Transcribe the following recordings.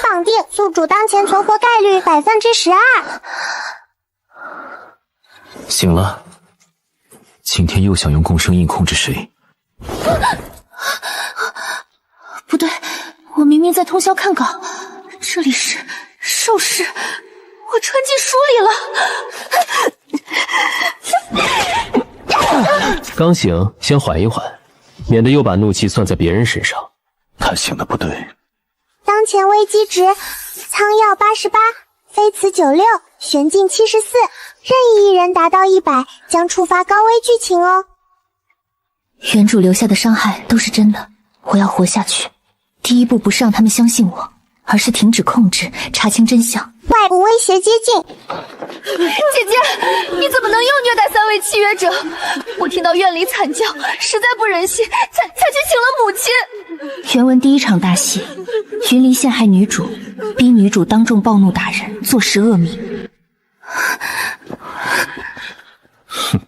绑定，宿主当前存活概率12%。醒了，今天又想用共生印控制谁？不对，我明明在通宵看稿，这里是兽室，我穿进书里了。刚醒，先缓一缓，免得又把怒气算在别人身上。他醒的不对。当前危机值：苍药88，飞瓷96，玄镜74，任意一人达到100，将触发高危剧情哦。原主留下的伤害都是真的，我要活下去。第一步不是让他们相信我，而是停止控制，查清真相。外部威胁接近。姐姐，你怎么能又虐待3位契约者？我听到院里惨叫，实在不忍心，才去请了母亲。原文第一场大戏，云离陷害女主，逼女主当众暴怒打人，坐实恶名。哼，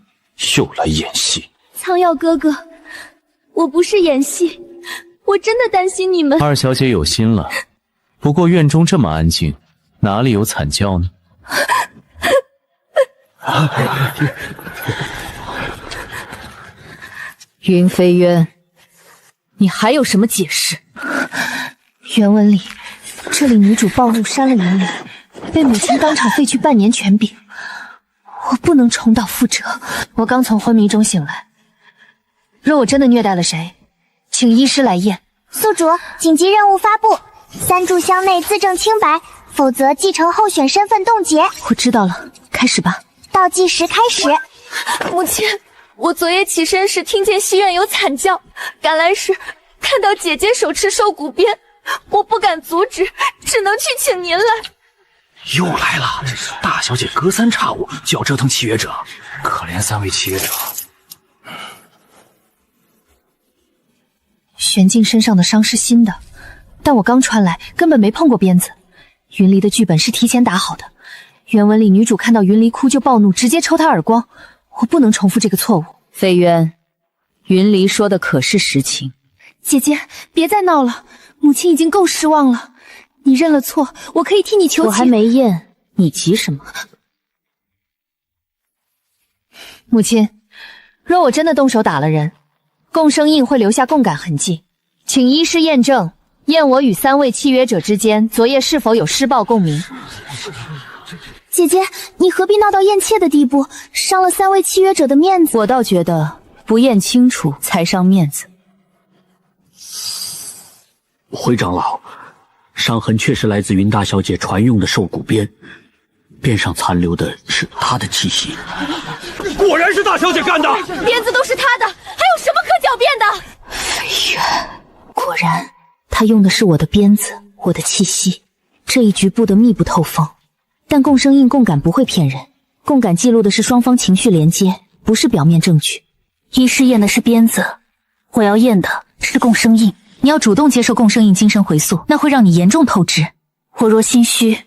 又来演戏。苍药哥哥，我不是演戏，我真的担心你们。二小姐有心了，不过院中这么安静，哪里有惨叫呢？云飞渊，你还有什么解释？原文里，这里女主暴怒杀了云离，被母亲当场废去半年权柄，我不能重蹈覆辙。我刚从昏迷中醒来，若我真的虐待了谁，请医师来验。宿主，紧急任务发布：3炷香内自证清白，否则继承候选身份冻结。我知道了，开始吧。倒计时开始。母亲，我昨夜起身时听见西院有惨叫，赶来时看到姐姐手持兽骨鞭，我不敢阻止，只能去请您来。又来了，大小姐隔三差五就要折腾契约者，可怜3位契约者。玄镜身上的伤是新的，但我刚穿来根本没碰过鞭子。云离的剧本是提前打好的，原文里女主看到云离哭就暴怒，直接抽她耳光，我不能重复这个错误。飞渊，云离说的可是实情。姐姐，别再闹了，母亲已经够失望了。你认了错，我可以替你求情。我还没验，你急什么？母亲，若我真的动手打了人，共生印会留下共感痕迹，请医师验证，验我与3位契约者之间昨夜是否有施暴共鸣。姐姐，你何必闹到验妾的地步，伤了3位契约者的面子？我倒觉得不验清楚才伤面子。回长老，伤痕确实来自云大小姐传用的兽骨鞭，鞭上残留的是她的气息。果然是大小姐干的，鞭子都是她的，还有什么可狡辩的？飞渊，果然，她用的是我的鞭子，我的气息。这一局布得密不透风，但共生印共感不会骗人，共感记录的是双方情绪连接，不是表面证据。医师验的是鞭子，我要验的是共生印。你要主动接受共生印精神回溯，那会让你严重透支。我若心虚，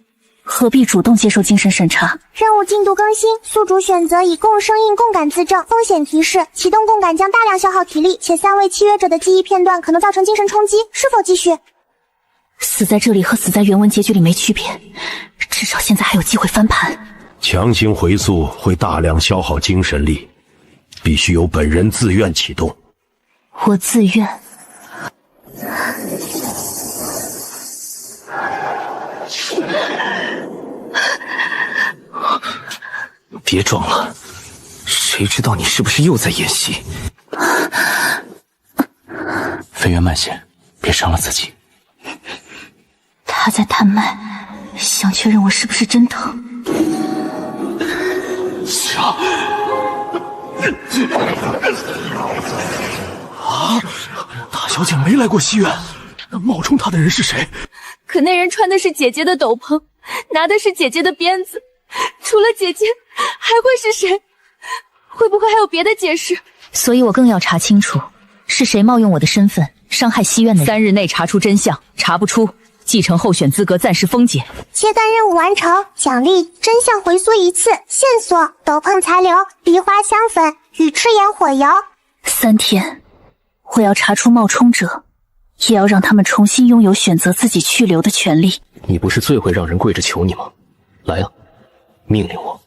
何必主动接受精神审查？任务进度更新，宿主选择以共生印共感自证。风险提示：启动共感将大量消耗体力，且3位契约者的记忆片段可能造成精神冲击，是否继续？死在这里和死在原文结局里没区别，至少现在还有机会翻盘。强行回溯会大量消耗精神力，必须由本人自愿启动。我自愿。别装了，谁知道你是不是又在演戏？飞渊慢些，别伤了自己。他在探脉，想确认我是不是真疼。大小姐没来过西院，那冒充她的人是谁？可那人穿的是姐姐的斗篷，拿的是姐姐的鞭子，除了姐姐还会是谁？会不会还有别的解释？所以我更要查清楚是谁冒用我的身份伤害西院的人。3日内查出真相，查不出，继承候选资格暂时封解。切断任务完成，奖励真相回溯1次，线索斗篷残留、梨花香粉与赤焰火油。3天，我要查出冒充者，也要让他们重新拥有选择自己去留的权利。你不是最会让人跪着求你吗？来啊，命令我。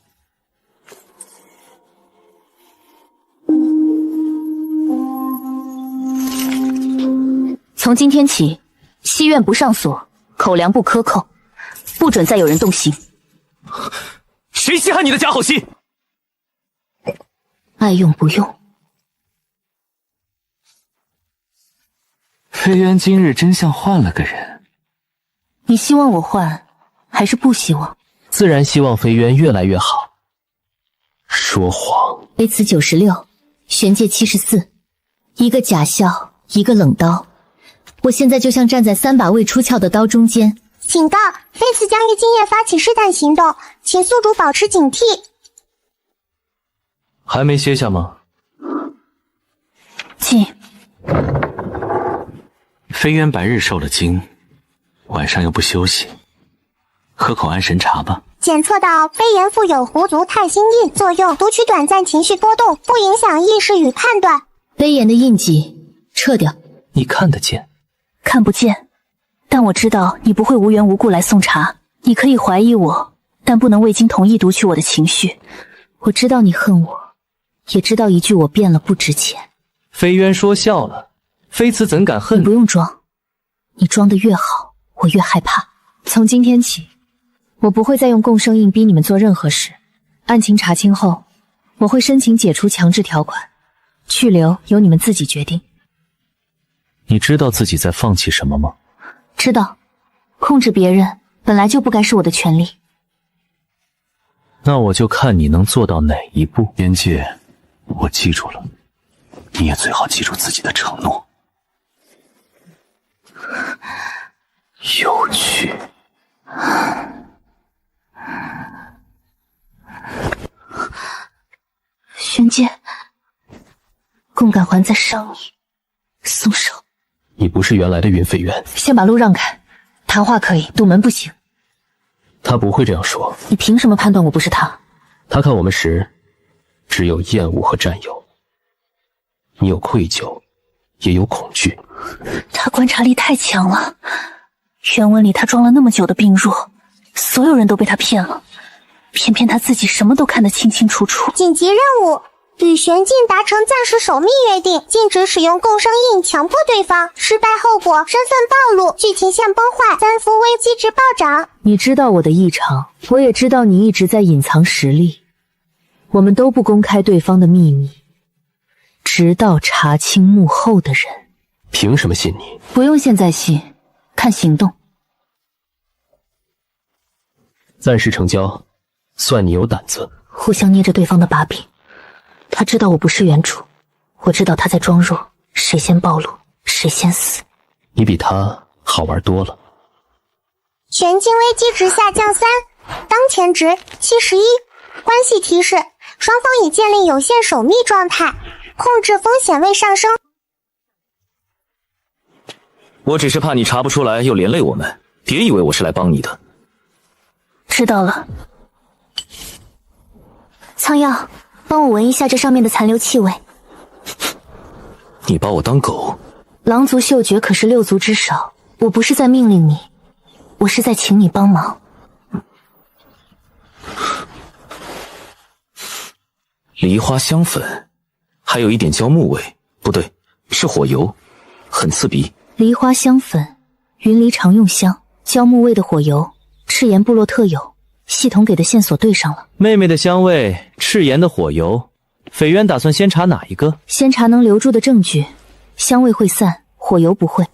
从今天起，西院不上锁，口粮不克扣，不准再有人动刑。谁稀罕你的假好心？爱用不用。飞渊今日真像换了个人。你希望我换，还是不希望？自然希望飞渊越来越好。说谎。微词96，玄界74，一个假笑，一个冷刀。我现在就像站在3把未出鞘的刀中间。警告，菲茨将于今夜发起试探行动，请宿主保持警惕。还没歇下吗？进。飞渊白日受了惊，晚上又不休息，喝口安神茶吧。检测到飞檐附有狐族太心印作用，读取短暂情绪波动，不影响意识与判断。飞檐的印记撤掉。你看得见？看不见，但我知道你不会无缘无故来送茶。你可以怀疑我，但不能未经同意读取我的情绪。我知道你恨我，也知道一句我变了不值钱。飞渊说笑了，菲茨怎敢恨？你不用装，你装得越好，我越害怕。从今天起，我不会再用共生印逼你们做任何事。案情查清后，我会申请解除强制条款，去留由你们自己决定。你知道自己在放弃什么吗？知道，控制别人本来就不该是我的权利。那我就看你能做到哪一步。边界，我记住了，你也最好记住自己的承诺。有趣。玄界，共感环在伤你，松手。你不是原来的云飞渊。先把路让开，谈话可以，堵门不行。他不会这样说。你凭什么判断我不是他？他看我们时，只有厌恶和占有。你有愧疚，也有恐惧。他观察力太强了，原文里他装了那么久的病弱，所有人都被他骗了，偏偏他自己什么都看得清清楚楚。紧急任务，与玄镜达成暂时守密约定，禁止使用共生印强迫对方，失败后果身份暴露，剧情线崩坏，3伏危机值暴涨。你知道我的异常，我也知道你一直在隐藏实力，我们都不公开对方的秘密，直到查清幕后的人。凭什么信你？不用现在信，看行动。暂时成交，算你有胆子。互相捏着对方的把柄。他知道我不是原主，我知道他在装弱，谁先暴露，谁先死。你比他好玩多了。玄镜危机值下降3，当前值71。关系提示：双方已建立有限守密状态，控制风险未上升。我只是怕你查不出来又连累我们，别以为我是来帮你的。知道了。苍药，帮我闻一下这上面的残留气味。你把我当狗？狼族嗅觉可是6族之首，我不是在命令你，我是在请你帮忙。梨花香粉，还有一点焦木味，不对，是火油，很刺鼻。梨花香粉，云梨常用香，焦木味的火油，赤炎部落特有。系统给的线索对上了。妹妹的香味，赤炎的火油，斐渊打算先查哪一个？先查能留住的证据，香味会散，火油不会。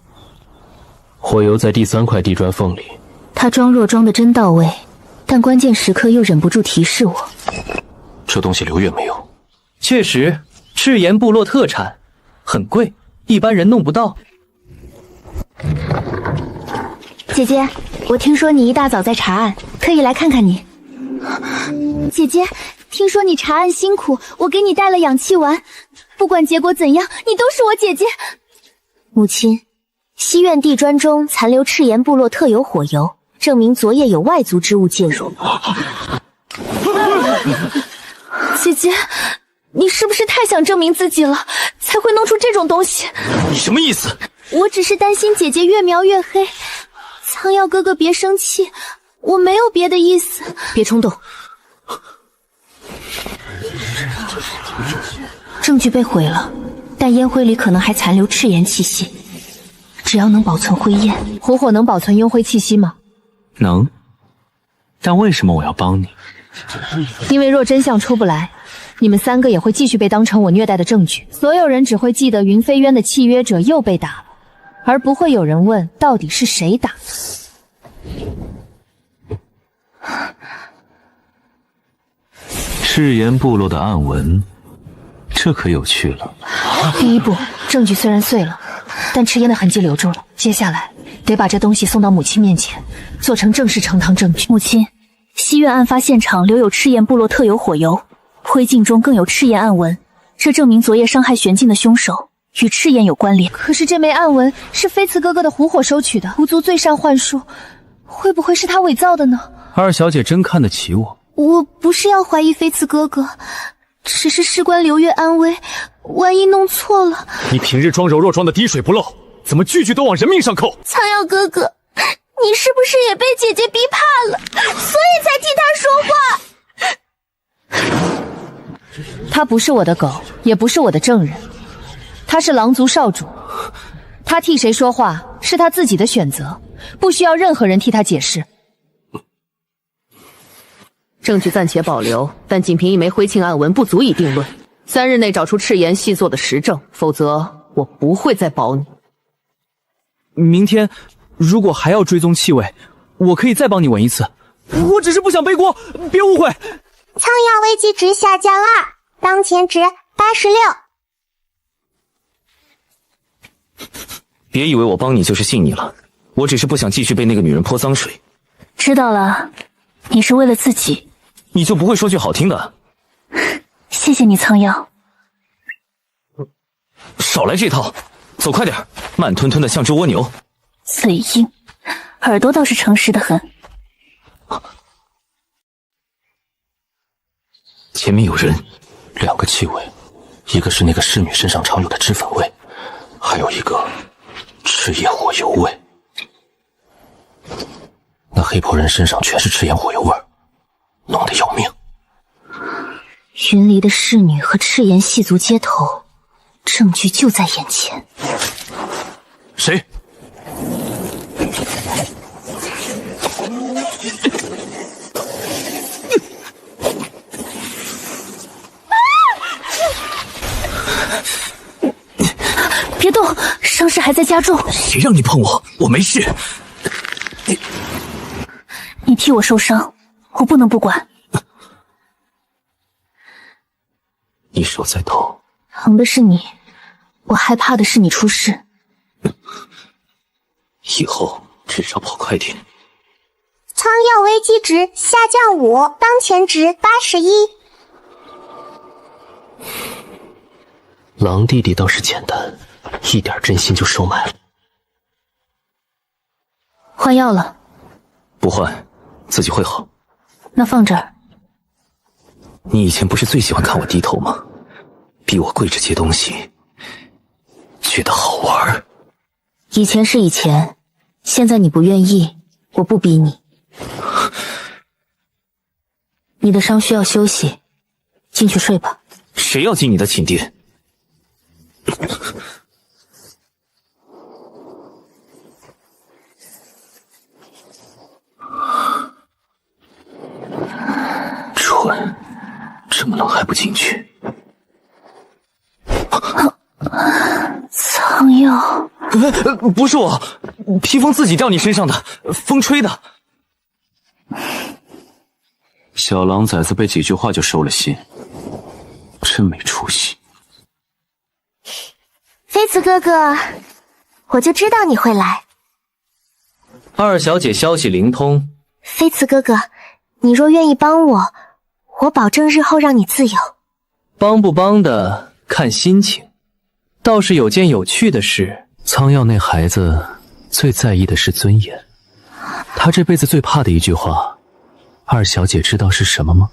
火油在第3块地砖缝里。他装弱装得真到位，但关键时刻又忍不住提示我。这东西留月没有？确实，赤炎部落特产，很贵，一般人弄不到。姐姐，我听说你一大早在查案，特意来看看你。姐姐，听说你查案辛苦，我给你带了氧气丸，不管结果怎样，你都是我姐姐。母亲，西院地砖中残留赤炎部落特有火油，证明昨夜有外族之物介入。姐姐，你是不是太想证明自己了，才会弄出这种东西？你什么意思？我只是担心姐姐越描越黑，苍耀哥哥别生气，我没有别的意思。别冲动。证据被毁了，但烟灰里可能还残留赤炎气息。只要能保存灰焰，火火能保存幽灰气息吗？能。但为什么我要帮你？因为若真相出不来，你们3个也会继续被当成我虐待的证据。所有人只会记得云飞渊的契约者又被打了，而不会有人问到底是谁打的。赤炎部落的暗文，这可有趣了。第一步，证据虽然碎了，但赤炎的痕迹留住了。接下来得把这东西送到母亲面前，做成正式呈堂证据。母亲，西苑案发现场留有赤焰部落特有火油，灰烬中更有赤焰暗纹，这证明昨夜伤害玄烬的凶手与赤焰有关联。可是这枚暗纹是飞慈哥哥的狐火收取的，狐族最善幻术，会不会是他伪造的呢？二小姐真看得起我。我不是要怀疑飞慈哥哥，只是事关刘月安危，万一弄错了。你平日装柔弱装的滴水不漏，怎么句句都往人命上扣？苍耀哥哥，你是不是也被姐姐逼怕了，所以才替他说话？他不是我的狗，也不是我的证人，他是狼族少主，他替谁说话是他自己的选择，不需要任何人替他解释。证据暂且保留，但仅凭一枚灰烬暗纹不足以定论。3日内找出赤炎细作的实证，否则我不会再保你。明天如果还要追踪气味，我可以再帮你闻一次。我只是不想背锅，别误会。苍耀危机值下降2，当前值86。别以为我帮你就是信你了，我只是不想继续被那个女人泼脏水。知道了，你是为了自己。你就不会说句好听的？谢谢你，苍耀。少来这套，走快点，慢吞吞的像只蜗牛。嘴硬，耳朵倒是诚实的很。前面有人，2个气味，一个是那个侍女身上常有的脂粉味，还有一个赤焰火油味。那黑袍人身上全是赤焰火油味，浓得要命。云离的侍女和赤炎系族接头，证据就在眼前。谁？别动，伤势还在加重。谁让你碰我？我没事。你替我受伤，我不能不管。你手在抖，疼的是你，我害怕的是你出事。以后至少跑快点。苍耀危机值下降5，当前值81。狼弟弟倒是简单，一点真心就收买了。换药了？不换，自己会好。那放这儿。你以前不是最喜欢看我低头吗？逼我跪着接东西，觉得好玩。以前是以前，现在你不愿意，我不逼你。你的伤需要休息，进去睡吧。谁要进你的寝殿？蠢，这么冷还不进去？苍耀，不是我，披风自己掉你身上的，风吹的。小狼崽子被几句话就收了心，真没出息。妃子哥哥，我就知道你会来。二小姐消息灵通。妃子哥哥，你若愿意帮我，我保证日后让你自由。帮不帮的看心情。倒是有件有趣的事，苍耀那孩子最在意的是尊严，他这辈子最怕的一句话，二小姐知道是什么吗？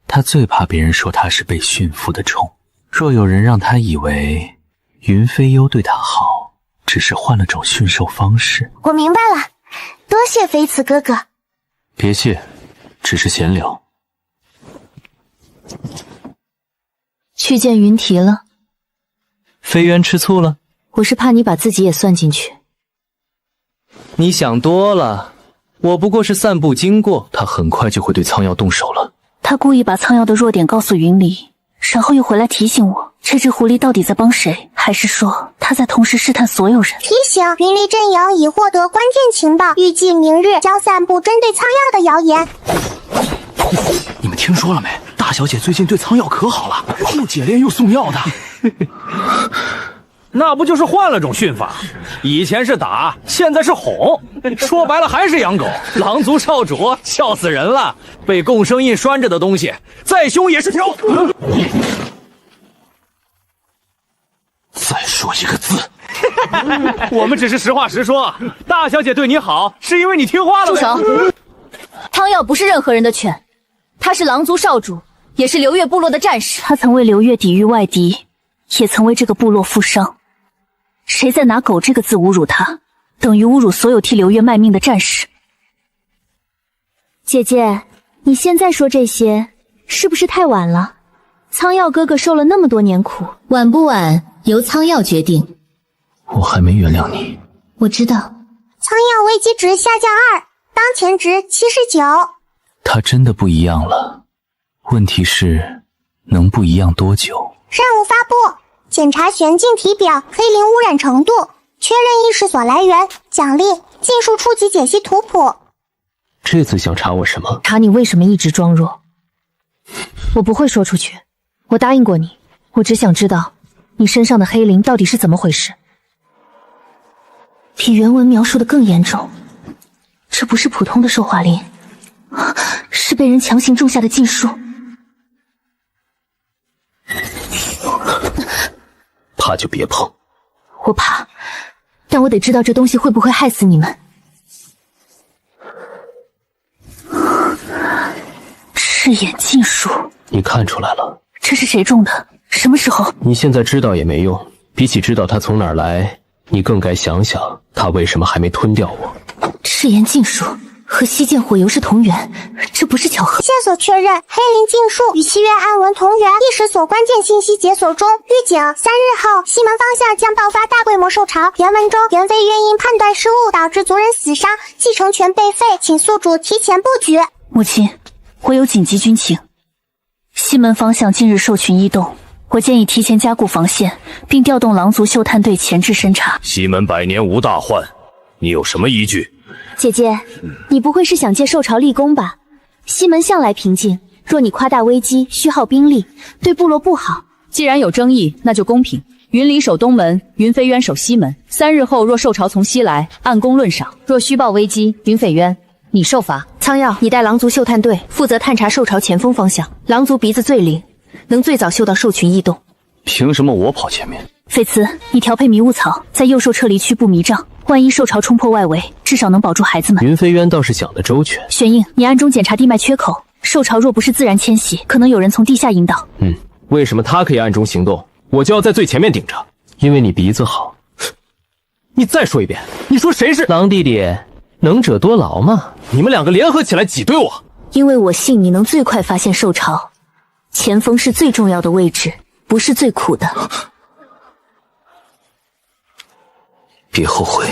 他最怕别人说他是被驯服的宠。若有人让他以为云飞幽对他好，只是换了种驯兽方式。我明白了，多谢飞慈哥哥。别谢，只是闲聊。去见云提了。飞渊吃醋了？我是怕你把自己也算进去。你想多了，我不过是散步经过。他很快就会对苍耀动手了。他故意把苍耀的弱点告诉云离，然后又回来提醒我，这只狐狸到底在帮谁？还是说他在同时试探所有人？提醒：云离阵营已获得关键情报，预计明日将散布针对苍耀的谣言。你们听说了没？大小姐最近对苍耀可好了，又解炼又送药的。那不就是换了种训法？以前是打，现在是哄，说白了还是养狗。狼族少主笑死人了，被共生印拴着的东西，再凶也是挑。再说一个字。我们只是实话实说，大小姐对你好，是因为你听话了。住手！苍耀不是任何人的犬，他是狼族少主，也是流月部落的战士。他曾为流月抵御外敌，也曾为这个部落负伤。谁在拿狗这个字侮辱他，等于侮辱所有替流月卖命的战士。姐姐，你现在说这些，是不是太晚了？苍耀哥哥受了那么多年苦，晚不晚由苍耀决定。我还没原谅你。我知道。苍耀危机值下降2，当前值79。他真的不一样了，问题是能不一样多久？任务发布：检查玄镜体表黑灵污染程度，确认意识所来源，奖励尽数初级解析图谱。这次想查我什么？查你为什么一直装弱。我不会说出去，我答应过你，我只想知道你身上的黑灵到底是怎么回事。比原文描述的更严重，这不是普通的兽化灵，是被人强行种下的禁术。怕就别碰。我怕，但我得知道这东西会不会害死你们。赤眼禁术，你看出来了？这是谁种的？什么时候？你现在知道也没用，比起知道他从哪儿来，你更该想想他为什么还没吞掉我。赤炎禁术和西涧火油是同源，这不是巧合。线索确认，黑灵禁术与契约暗文同源，意识所关键信息解锁中。预警：3日后，西门方向将爆发大规模兽潮。原文中，元妃愿因判断失误导致族人死伤，继承权被废，请宿主提前布局。母亲，我有紧急军情。西门方向近日兽群异动，我建议提前加固防线，并调动狼族嗅探队前置侦查。西门百年无大患，你有什么依据？姐姐，你不会是想借兽潮立功吧？西门向来平静，若你夸大危机，虚耗兵力，对部落不好。既然有争议，那就公平。云离守东门，云飞渊守西门。3日后若兽潮从西来，按功论赏；若虚报危机，云飞渊你受罚。苍耀，你带狼族嗅探队负责探查兽潮前锋方向。狼族鼻子最灵，能最早嗅到兽群异动。凭什么我跑前面？菲茨，你调配迷雾草，在幼兽撤离区布迷障，万一兽潮冲破外围，至少能保住孩子们。云飞渊倒是想得周全。玄印，你暗中检查地脉缺口，兽潮若不是自然迁徙，可能有人从地下引导。为什么他可以暗中行动，我就要在最前面顶着？因为你鼻子好。你再说一遍，你说谁是狼弟弟？能者多劳嘛，你们2个联合起来挤兑我。因为我信你能最快发现兽潮，前锋是最重要的位置，不是最苦的。别后悔。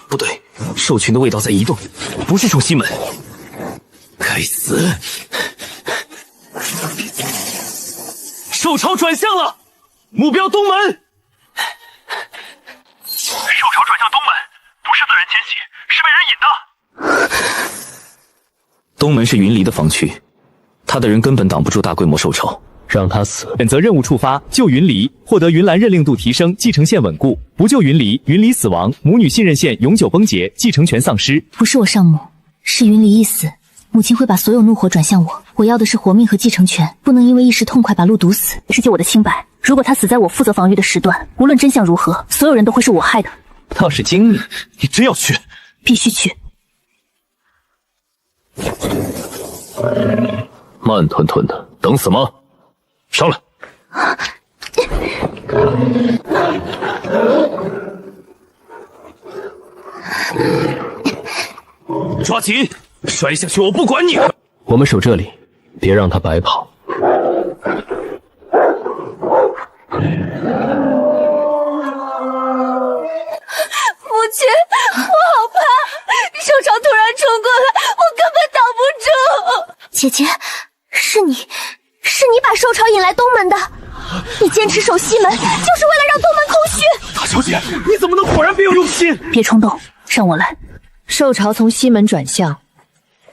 不对，兽群的味道在移动，不是从西门。该死！兽潮转向了，目标东门。兽潮转向东门，不是自然迁徙，是被人引的。东门是云离的防区，他的人根本挡不住大规模兽潮，让他死。选择任务触发，救云离，获得云岚认令度提升，继承线稳固；不救云离，云离死亡，母女信任线永久崩解，继承权丧失。不是我上母，是云离一死，母亲会把所有怒火转向我。我要的是活命和继承权，不能因为一时痛快把路堵死，是救我的清白。如果他死在我负责防御的时段，无论真相如何，所有人都会是我害的。倒是精明，你真要去？必须去。慢吞吞的，等死吗？上来！抓紧，摔下去我不管你。我们守这里，别让他白跑。母亲，我好怕，兽潮突然冲过来，我根本挡不住。姐姐，是你把兽潮引来东门的。你坚持守西门，就是为了让东门空虚。大小姐，你怎么能果然别有用心？别冲动，让我来。兽潮从西门转向，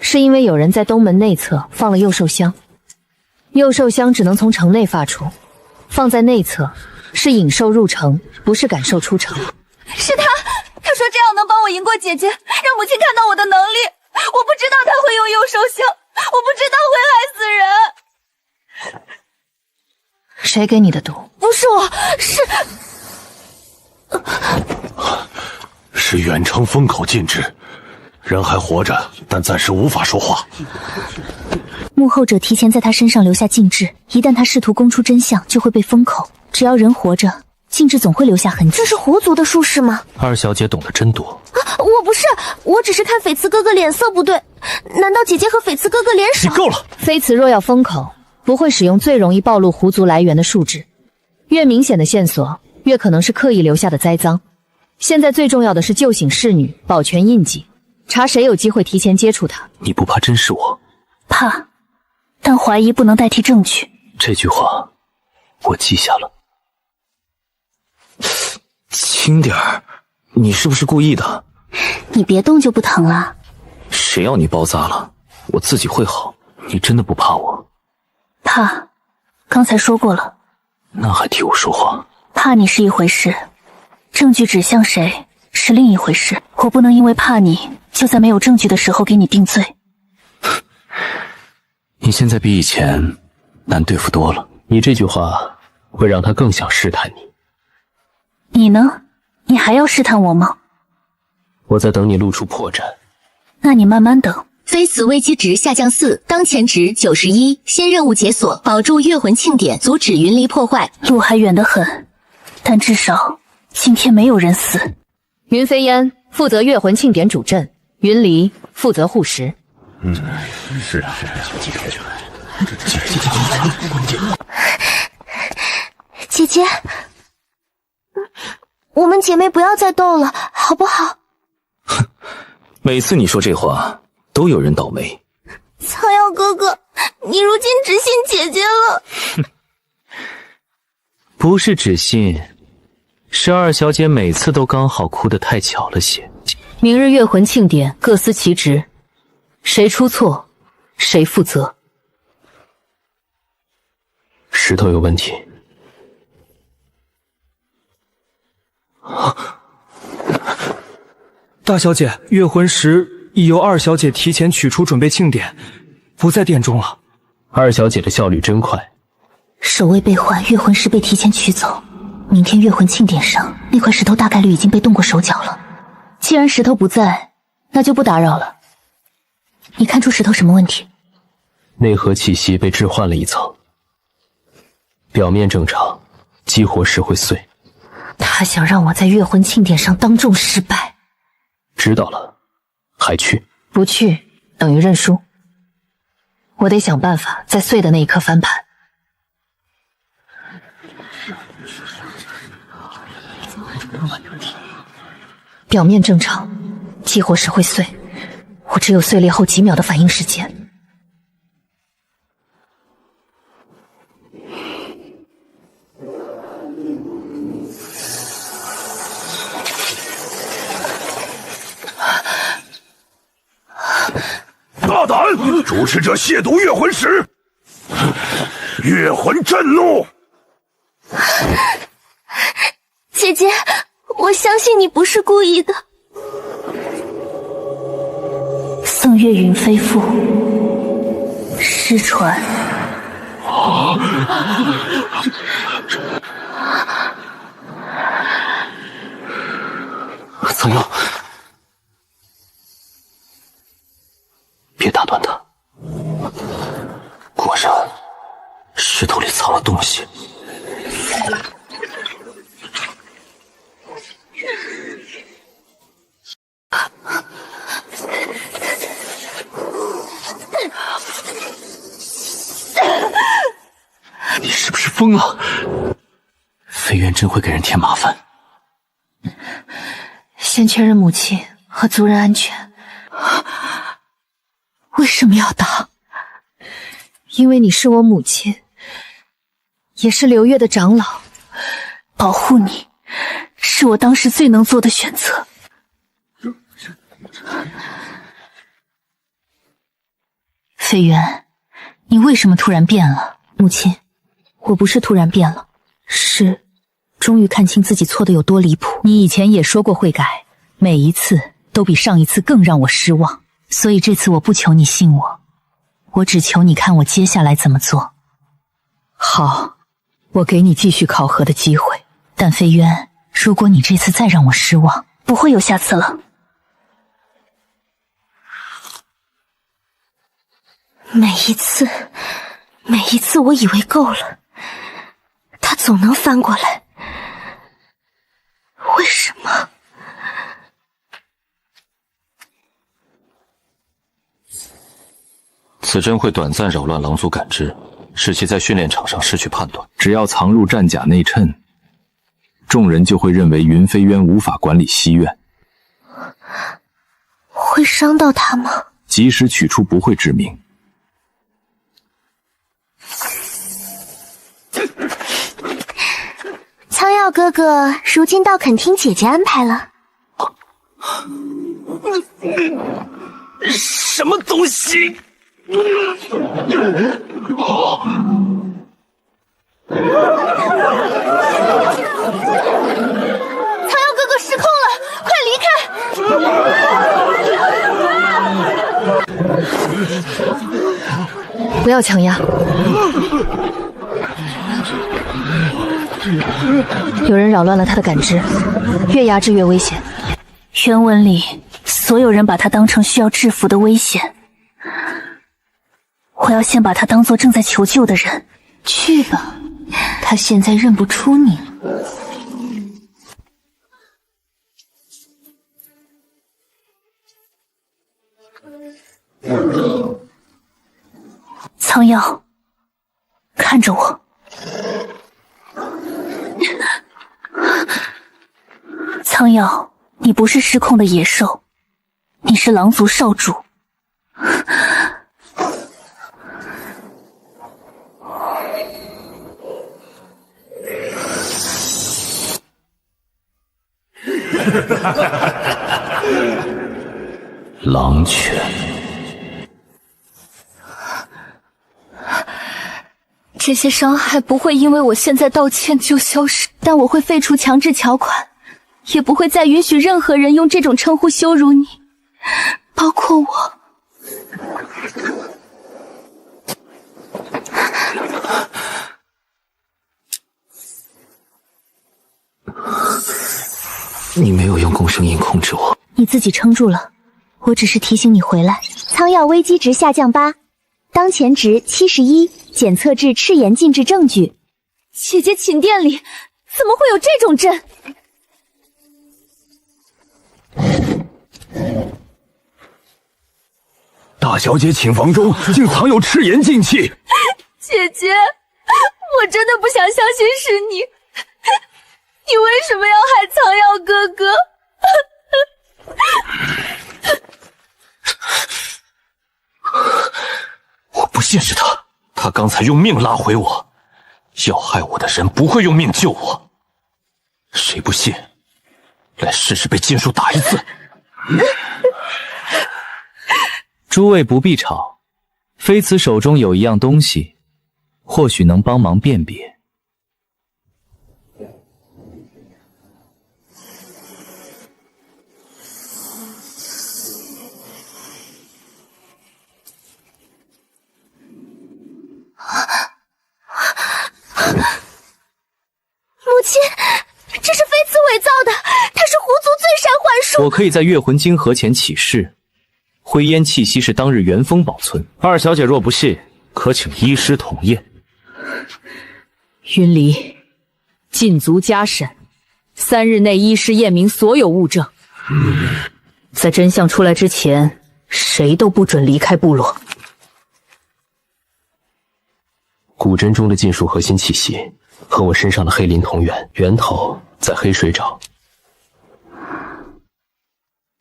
是因为有人在东门内侧放了诱兽香。诱兽香只能从城内发出，放在内侧是引兽入城，不是赶兽出城。是他说这样能帮我赢过姐姐，让母亲看到我的能力。我不知道他会用诱兽香，我不知道会害死人。谁给你的毒？不是我，是远程封口禁制，人还活着，但暂时无法说话。幕后者提前在他身上留下禁制，一旦他试图供出真相，就会被封口。只要人活着，禁制总会留下痕迹。这是狐族的术士吗？二小姐懂得真多。我不是，我只是看翡慈哥哥脸色不对。难道姐姐和翡慈哥哥联手？你够了！翡慈若要封口，不会使用最容易暴露狐族来源的树脂。越明显的线索，越可能是刻意留下的栽赃。现在最重要的是救醒侍女，保全印记，查谁有机会提前接触她。你不怕真是我？怕，但怀疑不能代替证据。这句话我记下了。轻点儿，你是不是故意的？你别动就不疼了。谁要你包扎了？我自己会好。你真的不怕我？怕，刚才说过了。那还替我说话？怕你是一回事，证据指向谁是另一回事。我不能因为怕你，就在没有证据的时候给你定罪。你现在比以前难对付多了。你这句话会让他更想试探你。你呢？你还要试探我吗？我在等你露出破绽。那你慢慢等。非死危机值下降4，当前值91，新任务解锁，保住月魂庆典，阻止云离破坏。路还远得很，但至少今天没有人死。云飞烟负责月魂庆典主阵，云离负责护食。是啊。姐姐，我们姐妹不要再斗了，好不好？每次你说这话，都有人倒霉。苍妖哥哥，你如今只信姐姐了。不是只信，是二小姐每次都刚好哭得太巧了些。明日月魂庆典各司其职，谁出错谁负责。石头有问题。大小姐，月魂石已由二小姐提前取出，准备庆典，不在殿中了。二小姐的效率真快。守卫被换，月魂石被提前取走。明天月魂庆典上，那块石头大概率已经被动过手脚了。既然石头不在，那就不打扰了。你看出石头什么问题？内核气息被置换了一层，表面正常，激活时会碎。他想让我在月魂庆典上当众失败。知道了，还去？不去等于认输。我得想办法在碎的那一刻翻盘。表面正常，激活时会碎，我只有碎裂后几秒的反应时间。大胆！主持者亵渎月魂石，月魂震怒。姐姐，我相信你不是故意的。宋月云飞父，失传。苍妖，别打断他。了东西。你是不是疯了？飞渊真会给人添麻烦。先确认母亲和族人安全。为什么要打？因为你是我母亲，也是流月的长老，保护你是我当时最能做的选择。飞渊，你为什么突然变了？母亲，我不是突然变了，是终于看清自己错的有多离谱。你以前也说过会改，每一次都比上一次更让我失望，所以这次我不求你信我，我只求你看我接下来怎么做。好，我给你继续考核的机会。但飞渊，如果你这次再让我失望，不会有下次了。每一次我以为够了，他总能翻过来，为什么？此针会短暂扰乱狼族感知，使其在训练场上失去判断。只要藏入战甲内衬，众人就会认为云飞渊无法管理西院。会伤到他吗？即使取出不会致命。苍耀哥哥如今倒肯听姐姐安排了。什么东西？苍耀哥哥失控了，快离开！不要强压。有人扰乱了他的感知，越压制越危险。原文里，所有人把他当成需要制服的危险。我要先把他当作正在求救的人。去吧，他现在认不出你了。苍耀，看着我。苍耀，你不是失控的野兽，你是狼族少主。狼犬。这些伤害不会因为我现在道歉就消失，但我会废除强制条款，也不会再允许任何人用这种称呼羞辱你，包括我。你没有用共生印控制我，你自己撑住了，我只是提醒你回来。苍耀危机值下降8，当前值71，检测至赤炎禁制证据。姐姐寝殿里怎么会有这种阵？大小姐寝房中竟藏有赤炎禁器。姐姐，我真的不想相信是你，你为什么要害苍耀哥哥？我不信是他，他刚才用命拉回我，要害我的人不会用命救我。谁不信，来试试被剑术打一次。诸位不必吵，妃子手中有一样东西，或许能帮忙辨别。母亲，这是妃子伪造的，她是狐族最善幻术。我可以在月魂晶核前起誓，灰烟气息是当日原封保存。二小姐若不信，可请医师统验。云离，禁足加审，3日内依师验明所有物证。在真相出来之前，谁都不准离开部落。古针中的禁术核心气息和我身上的黑鳞同源，源头在黑水沼。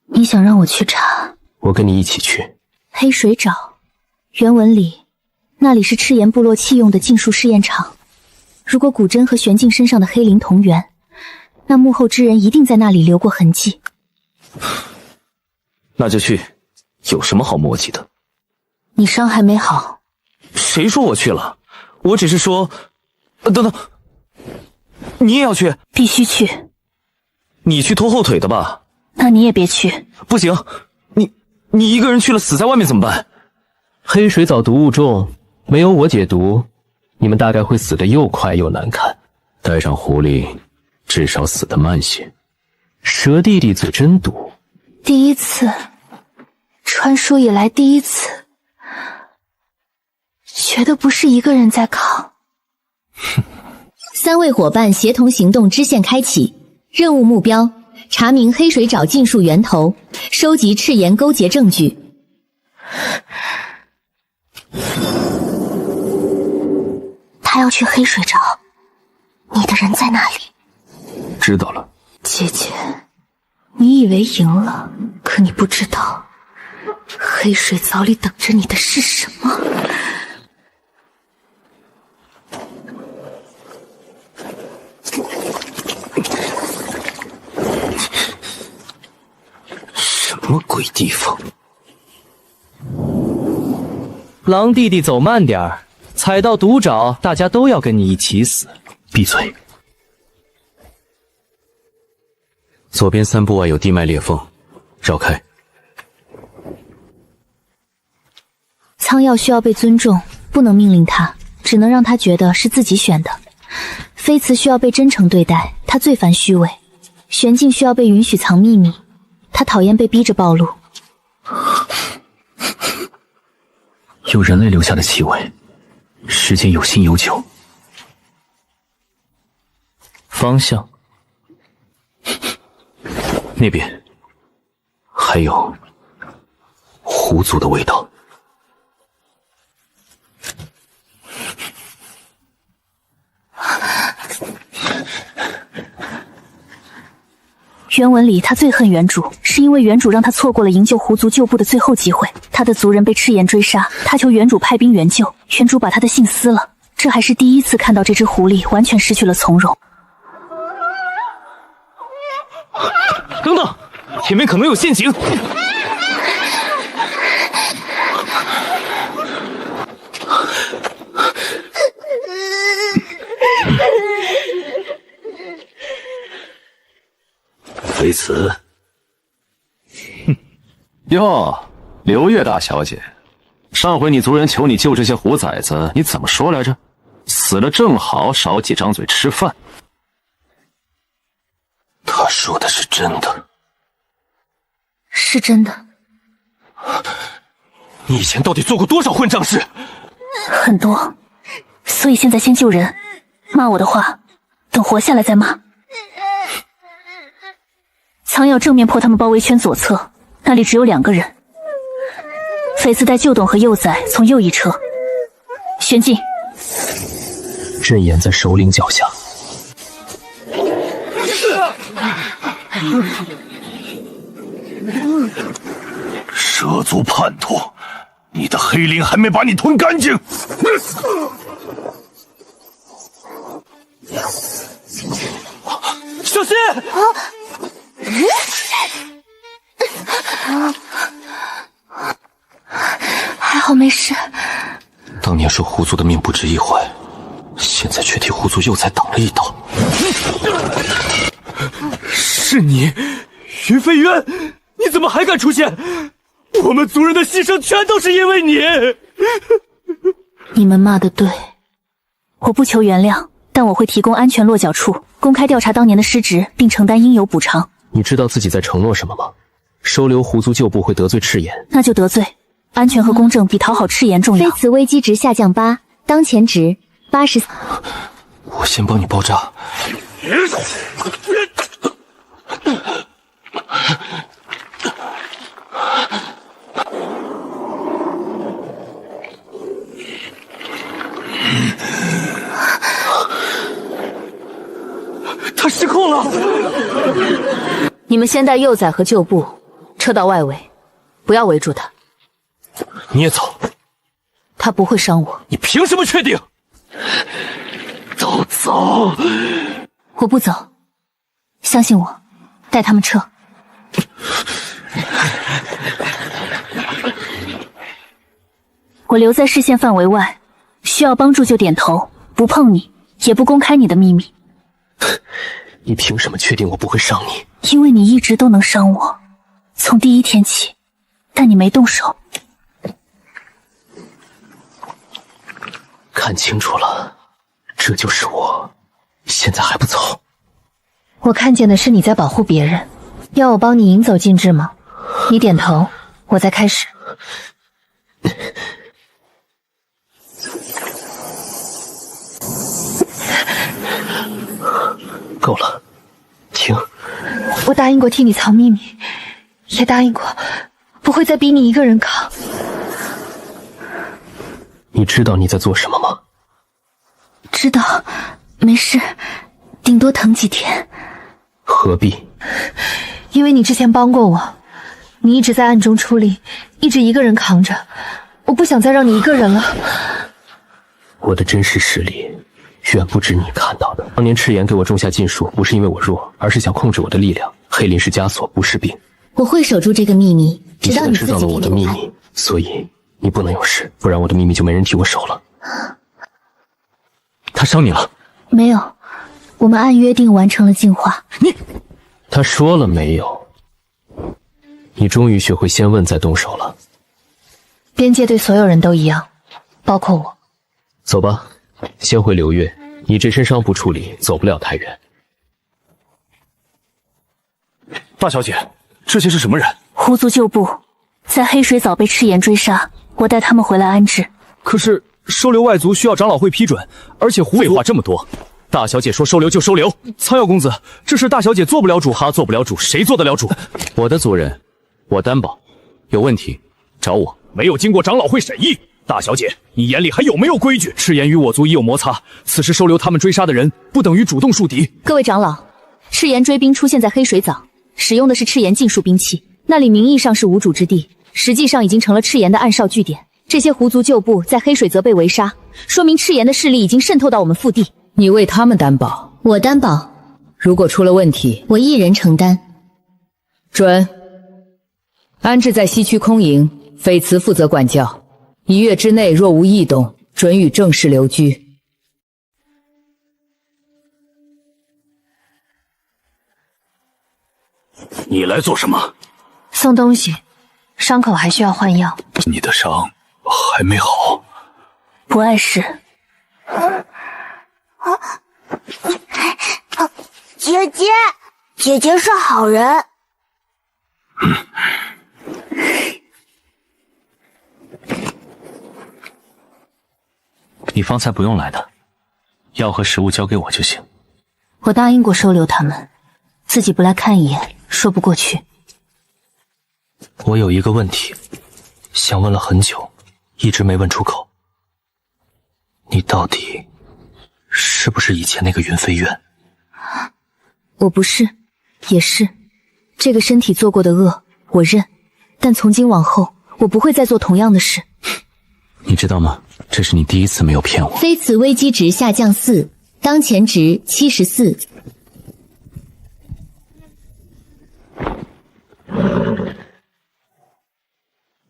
你想让我去查？我跟你一起去。黑水沼，原文里那里是赤炎部落弃用的禁术试验场。如果古针和玄镜身上的黑鳞同源，那幕后之人一定在那里留过痕迹。那就去，有什么好磨叽的？你伤还没好。谁说我去了？我只是说……等等，你也要去？必须去。你去拖后腿的吧？那你也别去。不行，你一个人去了，死在外面怎么办？黑水藻毒物重，没有我解毒，你们大概会死得又快又难看。带上狐狸，至少死得慢些。蛇弟弟嘴真毒。第一次，传说以来第一次，觉得不是一个人在扛。3位伙伴协同行动支线开启，任务目标：查明黑水沼禁术源头，收集赤炎勾结证据。他要去黑水沼，你的人在哪里？知道了。姐姐，你以为赢了，可你不知道，黑水藻里等着你的是什么。什么鬼地方？狼弟弟走慢点儿，踩到毒爪，大家都要跟你一起死。闭嘴！左边3步外有地脉裂缝，绕开。苍药需要被尊重，不能命令他，只能让他觉得是自己选的。飞慈需要被真诚对待，他最烦虚伪。玄镜需要被允许藏秘密，他讨厌被逼着暴露。有人类留下的气味，世间有新有旧。方向那边还有狐族的味道。原文里他最恨原主，是因为原主让他错过了营救狐族旧部的最后机会。他的族人被赤炎追杀，他求原主派兵援救，原主把他的信撕了。这还是第一次看到这只狐狸完全失去了从容。等等，前面可能有陷阱。飞慈，哟，刘月大小姐，上回你族人求你救这些虎崽子，你怎么说来着？死了正好，少几张嘴吃饭。他说的是真的，是真的。你以前到底做过多少混账事？很多，所以现在先救人，骂我的话，等活下来再骂。苍药正面破他们包围圈左侧，那里只有2个人。匪自带旧董和幼崽从右一侧。玄镜，阵眼在首领脚下。蛇族叛徒，你的黑鳞还没把你吞干净！小心！还好没事。当年说狐族的命不值一怀，现在却替狐族幼崽挡了一刀。是你，云飞渊，你怎么还敢出现？我们族人的牺牲全都是因为你。你们骂得对，我不求原谅，但我会提供安全落脚处，公开调查当年的失职，并承担应有补偿。你知道自己在承诺什么吗？收留狐族旧部会得罪赤炎，那就得罪。安全和公正比讨好赤炎重要。非此危机值下降8，当前值84。我先帮你包扎。他失控了！你们先带幼崽和旧部撤到外围，不要围住他。你也走。他不会伤我。你凭什么确定？都走！我不走，相信我，带他们撤。我留在视线范围外，需要帮助就点头，不碰你，也不公开你的秘密。你凭什么确定我不会伤你？因为你一直都能伤我，从第一天起，但你没动手。看清楚了，这就是我，现在还不走？我看见的是你在保护别人，要我帮你引走禁制吗？你点头，我再开始。够了，停！我答应过替你藏秘密，也答应过不会再逼你一个人扛。你知道你在做什么吗？知道，没事，顶多疼几天。何必？因为你之前帮过我，你一直在暗中出力，一直一个人扛着，我不想再让你一个人了。我的真实实力远不止你看到的。当年赤炎给我种下禁术，不是因为我弱，而是想控制我的力量。黑鳞是枷锁，不是病。我会守住这个秘密，直到你自己知道了我的秘密，所以你不能有事，不然我的秘密就没人替我守了。他伤你了？没有，我们按约定完成了进化。他说了没有？你终于学会先问再动手了。边界对所有人都一样，包括我。走吧，先回流月。你这身伤不处理，走不了太远。大小姐，这些是什么人？狐族旧部在黑水早被赤炎追杀，我带他们回来安置。可是收留外族需要长老会批准，而且狐族……废话这么多，大小姐说收留就收留。苍耀公子，这事大小姐做不了主，她做不了主，谁做得了主？我的族人，我担保。有问题找我。没有经过长老会审议。大小姐，你眼里还有没有规矩？赤炎与我族已有摩擦，此时收留他们追杀的人，不等于主动树敌。各位长老，赤炎追兵出现在黑水藻，使用的是赤炎禁术兵器，那里名义上是无主之地，实际上已经成了赤炎的暗哨据点。这些狐族旧部在黑水泽被围杀，说明赤炎的势力已经渗透到我们腹地。你为他们担保？我担保。如果出了问题，我一人承担。准。安置在西区空营，翡慈负责管教。1月之内若无异动，准予正式留居。你来做什么？送东西，伤口还需要换药。你的伤还没好？不碍事。姐姐，姐姐是好人。你方才不用来的，药和食物交给我就行。我答应过收留他们，自己不来看一眼，说不过去。我有一个问题，想问了很久，一直没问出口。你到底是不是以前那个云飞苑？我不是，也是。这个身体做过的恶，我认。但从今往后，我不会再做同样的事。你知道吗？这是你第一次没有骗我。非此危机值下降4，当前值74。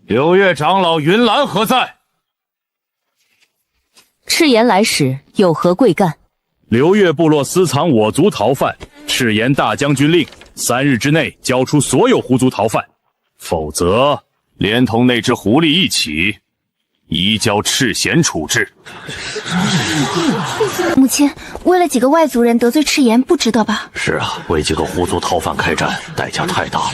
流月长老云岚何在？赤炎来使，有何贵干？流月部落私藏我族逃犯，赤炎大将军令3日之内交出所有狐族逃犯，否则连同那只狐狸一起移交赤贤处置。母亲，为了几个外族人得罪赤炎，不值得吧？是啊，为几个狐族逃犯开战，代价太大了。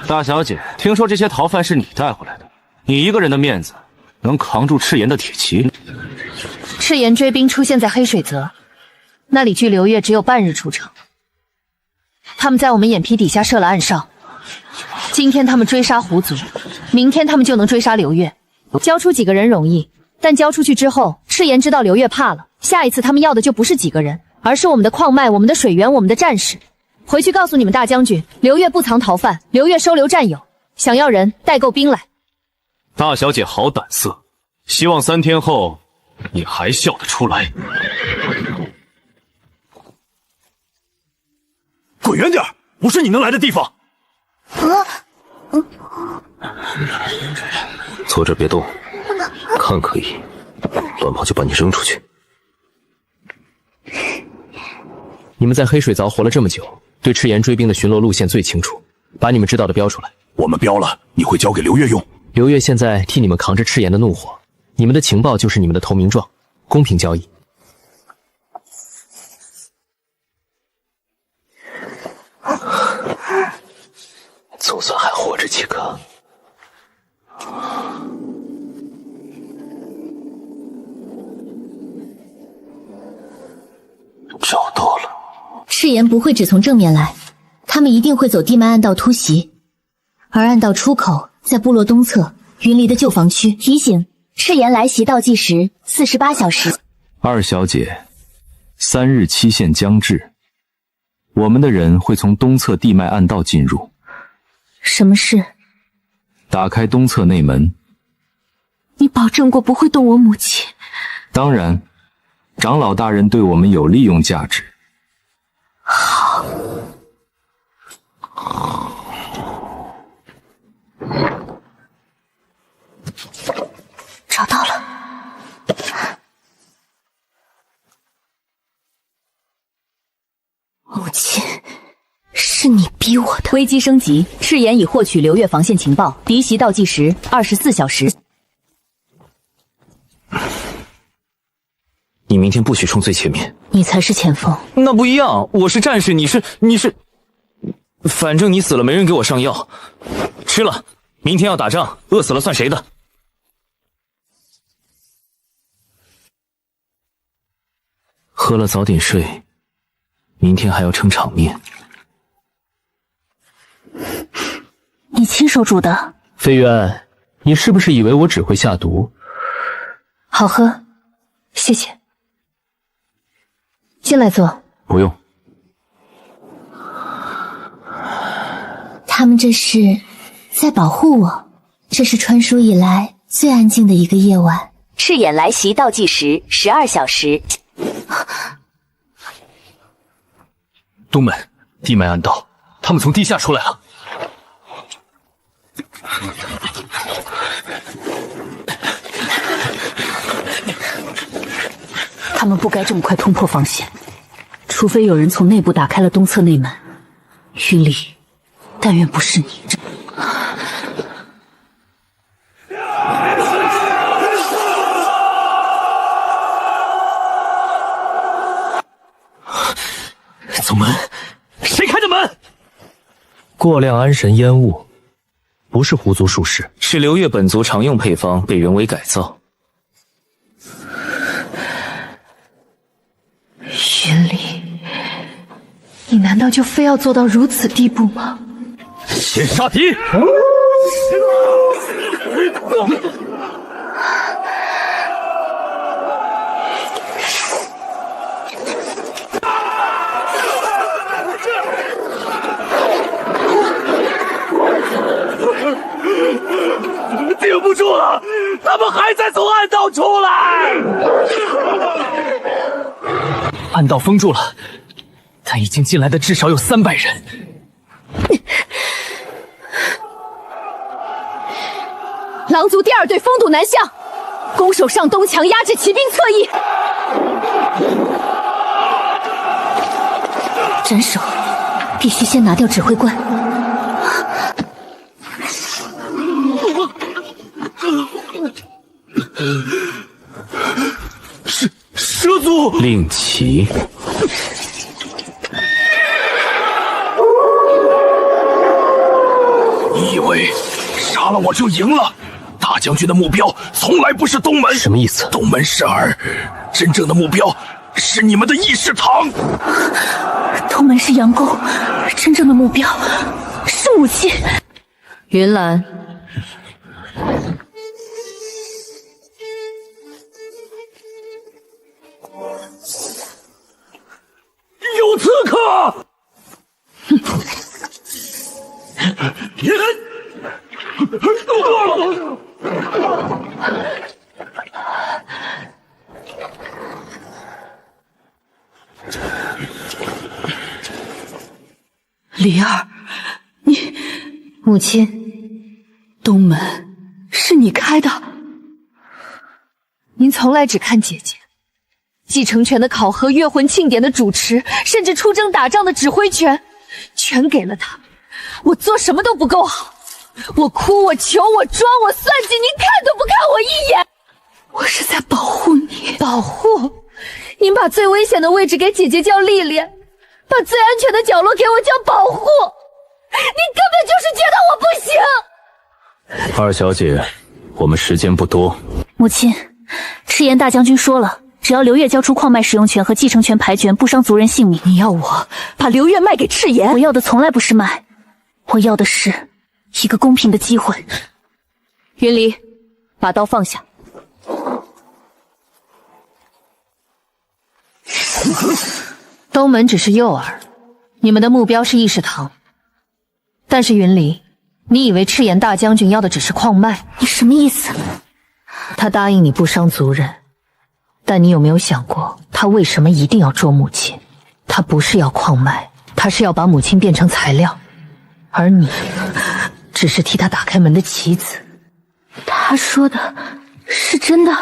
大小姐，听说这些逃犯是你带回来的，你一个人的面子能扛住赤炎的铁骑？赤炎追兵出现在黑水泽，那里距流月只有半日出城。他们在我们眼皮底下设了暗哨，今天他们追杀狐族，明天他们就能追杀流月。交出几个人容易，但交出去之后，赤炎知道流月怕了，下一次他们要的就不是几个人，而是我们的矿脉、我们的水源、我们的战士。回去告诉你们大将军，流月不藏逃犯，流月收留战友，想要人带够兵来。大小姐好胆色，希望3天后你还笑得出来。滚远点，不是你能来的地方。坐这别动，看可以，乱跑就把你扔出去。你们在黑水凿活了这么久，对赤炎追兵的巡逻路线最清楚，把你们知道的标出来。我们标了，你会交给刘月用。刘月现在替你们扛着赤炎的怒火，你们的情报就是你们的投名状，公平交易。就算还活着几个，找到了。赤炎不会只从正面来，他们一定会走地脉暗道突袭，而暗道出口在部落东侧云离的旧房区。提醒：赤炎来袭倒计时48小时。二小姐，3日期限将至，我们的人会从东侧地脉暗道进入。什么事？打开东侧内门。你保证过不会动我母亲？当然，长老大人对我们有利用价值。好。找到了。母亲，是你逼我的。危机升级，赤炎已获取流月防线情报，敌袭倒计时24小时。你明天不许冲最前面。你才是前锋。那不一样，我是战士，你是……反正你死了，没人给我上药。吃了，明天要打仗，饿死了算谁的？喝了早点睡，明天还要撑场面。你亲手煮的？飞渊，你是不是以为我只会下毒？好喝，谢谢。进来坐。不用。他们这是在保护我。这是传说以来最安静的一个夜晚。赤炎来袭倒计时12小时。东门地脉暗道，他们从地下出来了。他们不该这么快突破防线，除非有人从内部打开了东侧内门。云离，但愿不是你。宗门，谁开的门？过量安神烟雾，不是狐族术士，是流月本族常用配方，被人为改造。云离，你难道就非要做到如此地步吗？先杀敌！顶不住了，他们还在从暗道出来。暗道封住了，但已经进来的至少有300人。狼族第2队封堵南向，攻守上东墙，压制骑兵侧翼。斩首！必须先拿掉指挥官。蛇族令旗。你以为杀了我就赢了？大将军的目标从来不是东门。什么意思？东门是饵，真正的目标是你们的议事堂。东门是杨宫，真正的目标是母亲。云岚，有刺客！离儿，你母亲，东门是你开的？您从来只看姐姐，继承权的考核、月魂庆典的主持，甚至出征打仗的指挥权，全给了他。我做什么都不够好，我哭，我求，我装，我算计，您看都不看我一眼。我是在保护你，保护您，把最危险的位置给姐姐叫历练，把最安全的角落给我叫保护。你根本就是觉得我不行。二小姐，我们时间不多。母亲，赤焰大将军说了，只要刘月交出矿脉使用权和继承权牌权，不伤族人性命。你要我把刘月卖给赤焰？我要的从来不是卖，我要的是一个公平的机会。云离，把刀放下。东门只是诱饵，你们的目标是议事堂。但是云离，你以为赤焰大将军要的只是矿脉？你什么意思？他答应你不伤族人，但你有没有想过，他为什么一定要捉母亲？他不是要矿脉，他是要把母亲变成材料，而你只是替他打开门的棋子。他说的是真的？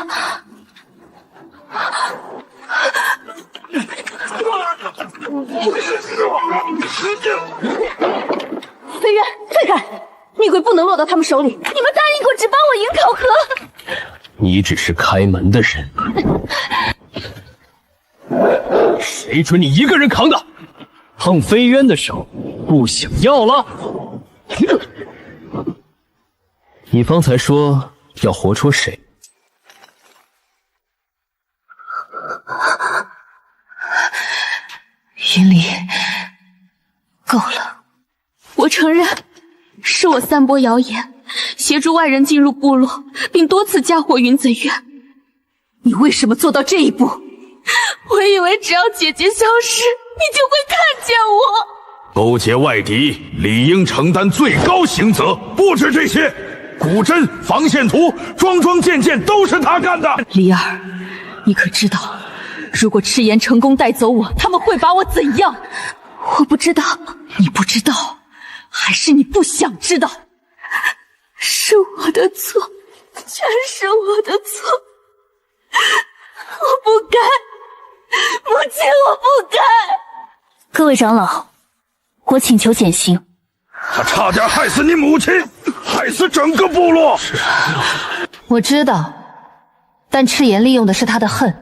飞渊，退开！蜜鬼不能落到他们手里。你们答应过只帮我赢考核。你只是开门的人，谁准你一个人扛的？碰飞渊的手，不想要了？你方才说要活捉谁？云离，够了！我承认，是我散播谣言，协助外人进入部落，并多次嫁祸云贼月。你为什么做到这一步？我以为只要姐姐消失，你就会看见我。勾结外敌，理应承担最高刑责。不止这些，古阵、防线图、桩件都是他干的。离儿，你可知道，如果赤炎成功带走我，他们会把我怎样？我不知道。你不知道，还是你不想知道？是我的错，全是我的错。我不该，母亲，我不该。各位长老，我请求减刑。他差点害死你母亲，害死整个部落。我知道，但赤炎利用的是他的恨，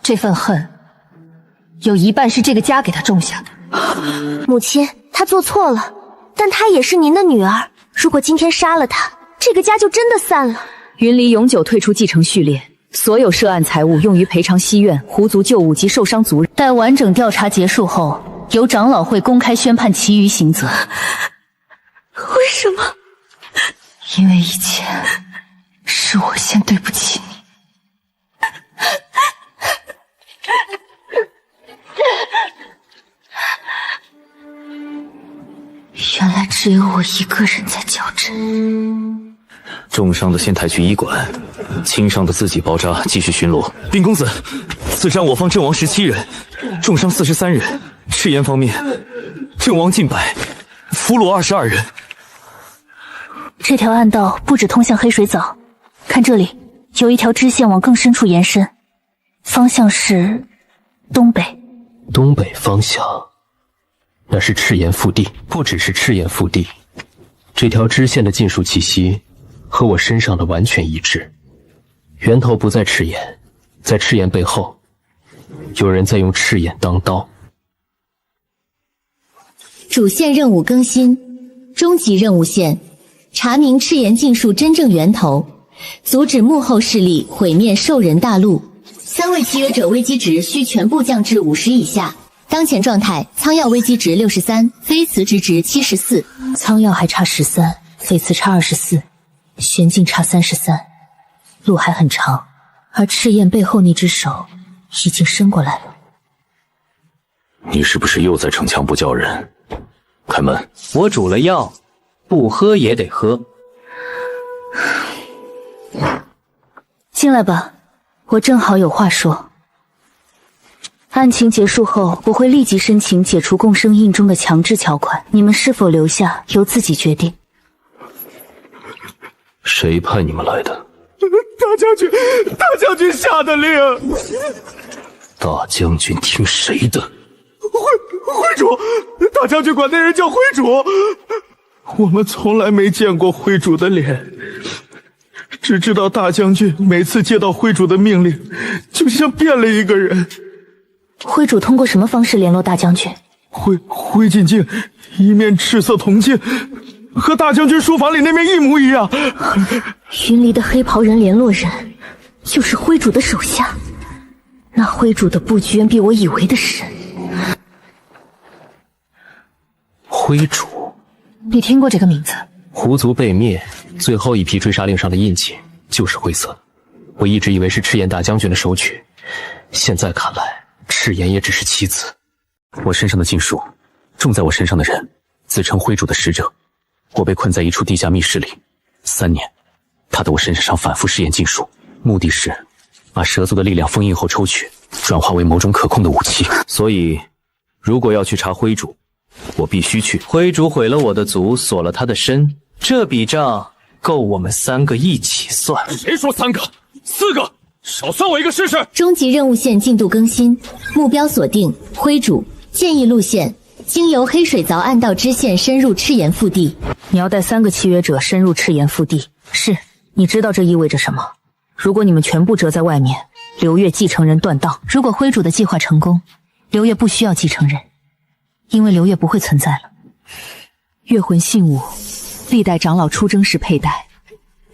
这份恨有一半是这个家给他种下的。母亲，她做错了，但她也是您的女儿。如果今天杀了她，这个家就真的散了。云离永久退出继承序列，所有涉案财物用于赔偿西院、狐族旧物及受伤族人。待完整调查结束后，由长老会公开宣判其余刑责。为什么？因为以前是我先对不起你。原来只有我一个人在较真。重伤的先抬去医馆，轻伤的自己包扎，继续巡逻。禀公子，此战我方阵亡17人，重伤43人。赤炎方面，阵亡近100，俘虏22人。这条暗道不止通向黑水藻，看这里有一条支线往更深处延伸，方向是东北。东北方向，那是赤炎腹地。不只是赤炎腹地，这条支线的禁术气息和我身上的完全一致。源头不在赤炎，在赤炎背后，有人在用赤炎当刀。主线任务更新，终极任务线：查明赤炎禁术真正源头，阻止幕后势力毁灭兽人大陆。3位契约者危机值需全部降至50以下。当前状态，苍药危机值63，非辞职值74。苍药还差13，绯瓷差24，玄镜差33，路还很长。而赤焰背后那只手已经伸过来了。你是不是又在逞强不叫人？开门！我煮了药，不喝也得喝。进来吧，我正好有话说。案情结束后，我会立即申请解除共生印中的强制条款，你们是否留下由自己决定。谁派你们来的？大将军下的令。大将军听谁的？徽主，大将军管那人叫徽主。我们从来没见过徽主的脸，只知道大将军每次接到徽主的命令，就像变了一个人。徽主通过什么方式联络大将军？灰烬镜，一面赤色铜镜，和大将军书房里那面一模一样。云离的黑袍人联络人，就是徽主的手下。那徽主的布局远比我以为的深。徽主，你听过这个名字？狐族被灭，最后一批追杀令上的印记就是灰色。我一直以为是赤焰大将军的手取，现在看来，赤焰也只是棋子。我身上的禁术，种在我身上的人，自称徽主的使者。我被困在一处地下密室里3年，他在我身上反复试验禁术，目的是把蛇族的力量封印后抽取，转化为某种可控的武器。所以，如果要去查徽主，我必须去。徽主毁了我的族，锁了他的身，这笔账够我们3个一起算。谁说3个？4个，少算我一个试试。终极任务线进度更新，目标锁定徽主，建议路线经由黑水凿暗道支线深入赤炎腹地。你要带3个契约者深入赤炎腹地。是，你知道这意味着什么？如果你们全部折在外面，刘月继承人断档。如果徽主的计划成功，刘月不需要继承人，因为刘月不会存在了。月魂信物，历代长老出征时佩戴，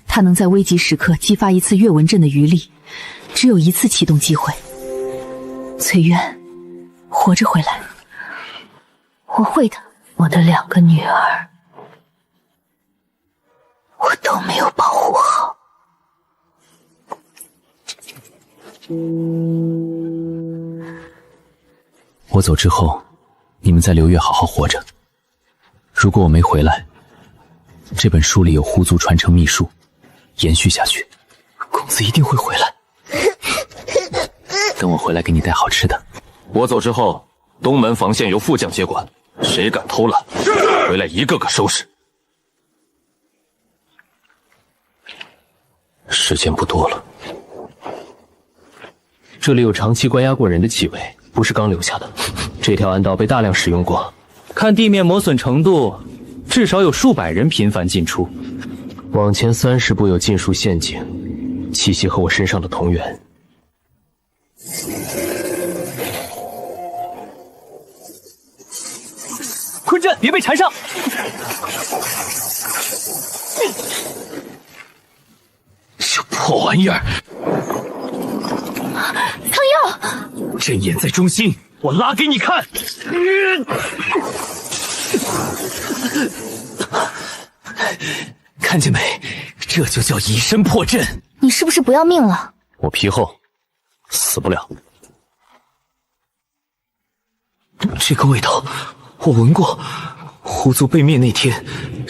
它能在危急时刻激发一次月纹阵的余力，只有1次启动机会。翠渊，活着回来。我会的。我的2个女儿，我都没有保护好。我走之后，你们在流月好好活着。如果我没回来，这本书里有狐族传承秘术，延续下去，公子一定会回来。等我回来给你带好吃的。我走之后，东门防线由副将接管，谁敢偷懒，回来一个个收拾。时间不多了。这里有长期关押过人的气味，不是刚留下的。这条暗道被大量使用过，看地面磨损程度，至少有数百人频繁进出。往前30步有禁术陷阱，气息和我身上的同源。坤阵，别被缠上！这破玩意儿！苍佑，阵眼在中心，我拉给你看。看见没？这就叫以身破阵。你是不是不要命了？我皮厚，死不了。这个味道，我闻过。狐族被灭那天，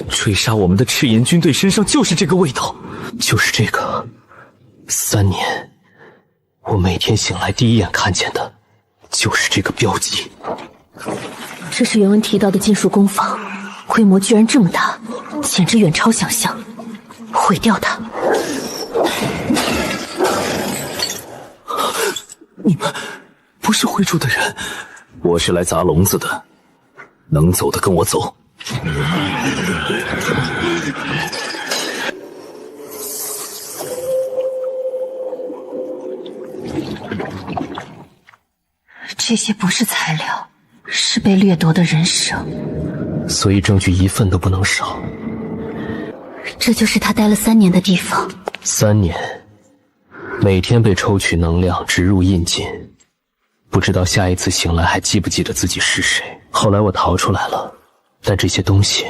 追杀我们的赤炎军队身上就是这个味道，就是这个。3年，我每天醒来第一眼看见的，就是这个标记。这是原文提到的禁术工坊，规模居然这么大，简直远超想象。毁掉它！你们不是徽主的人，我是来砸笼子的。能走的跟我走。这些不是材料，是被掠夺的人生，所以证据一份都不能少。这就是他待了3年的地方。3年，每天被抽取能量植入印记，不知道下一次醒来还记不记得自己是谁。后来我逃出来了，但这些东西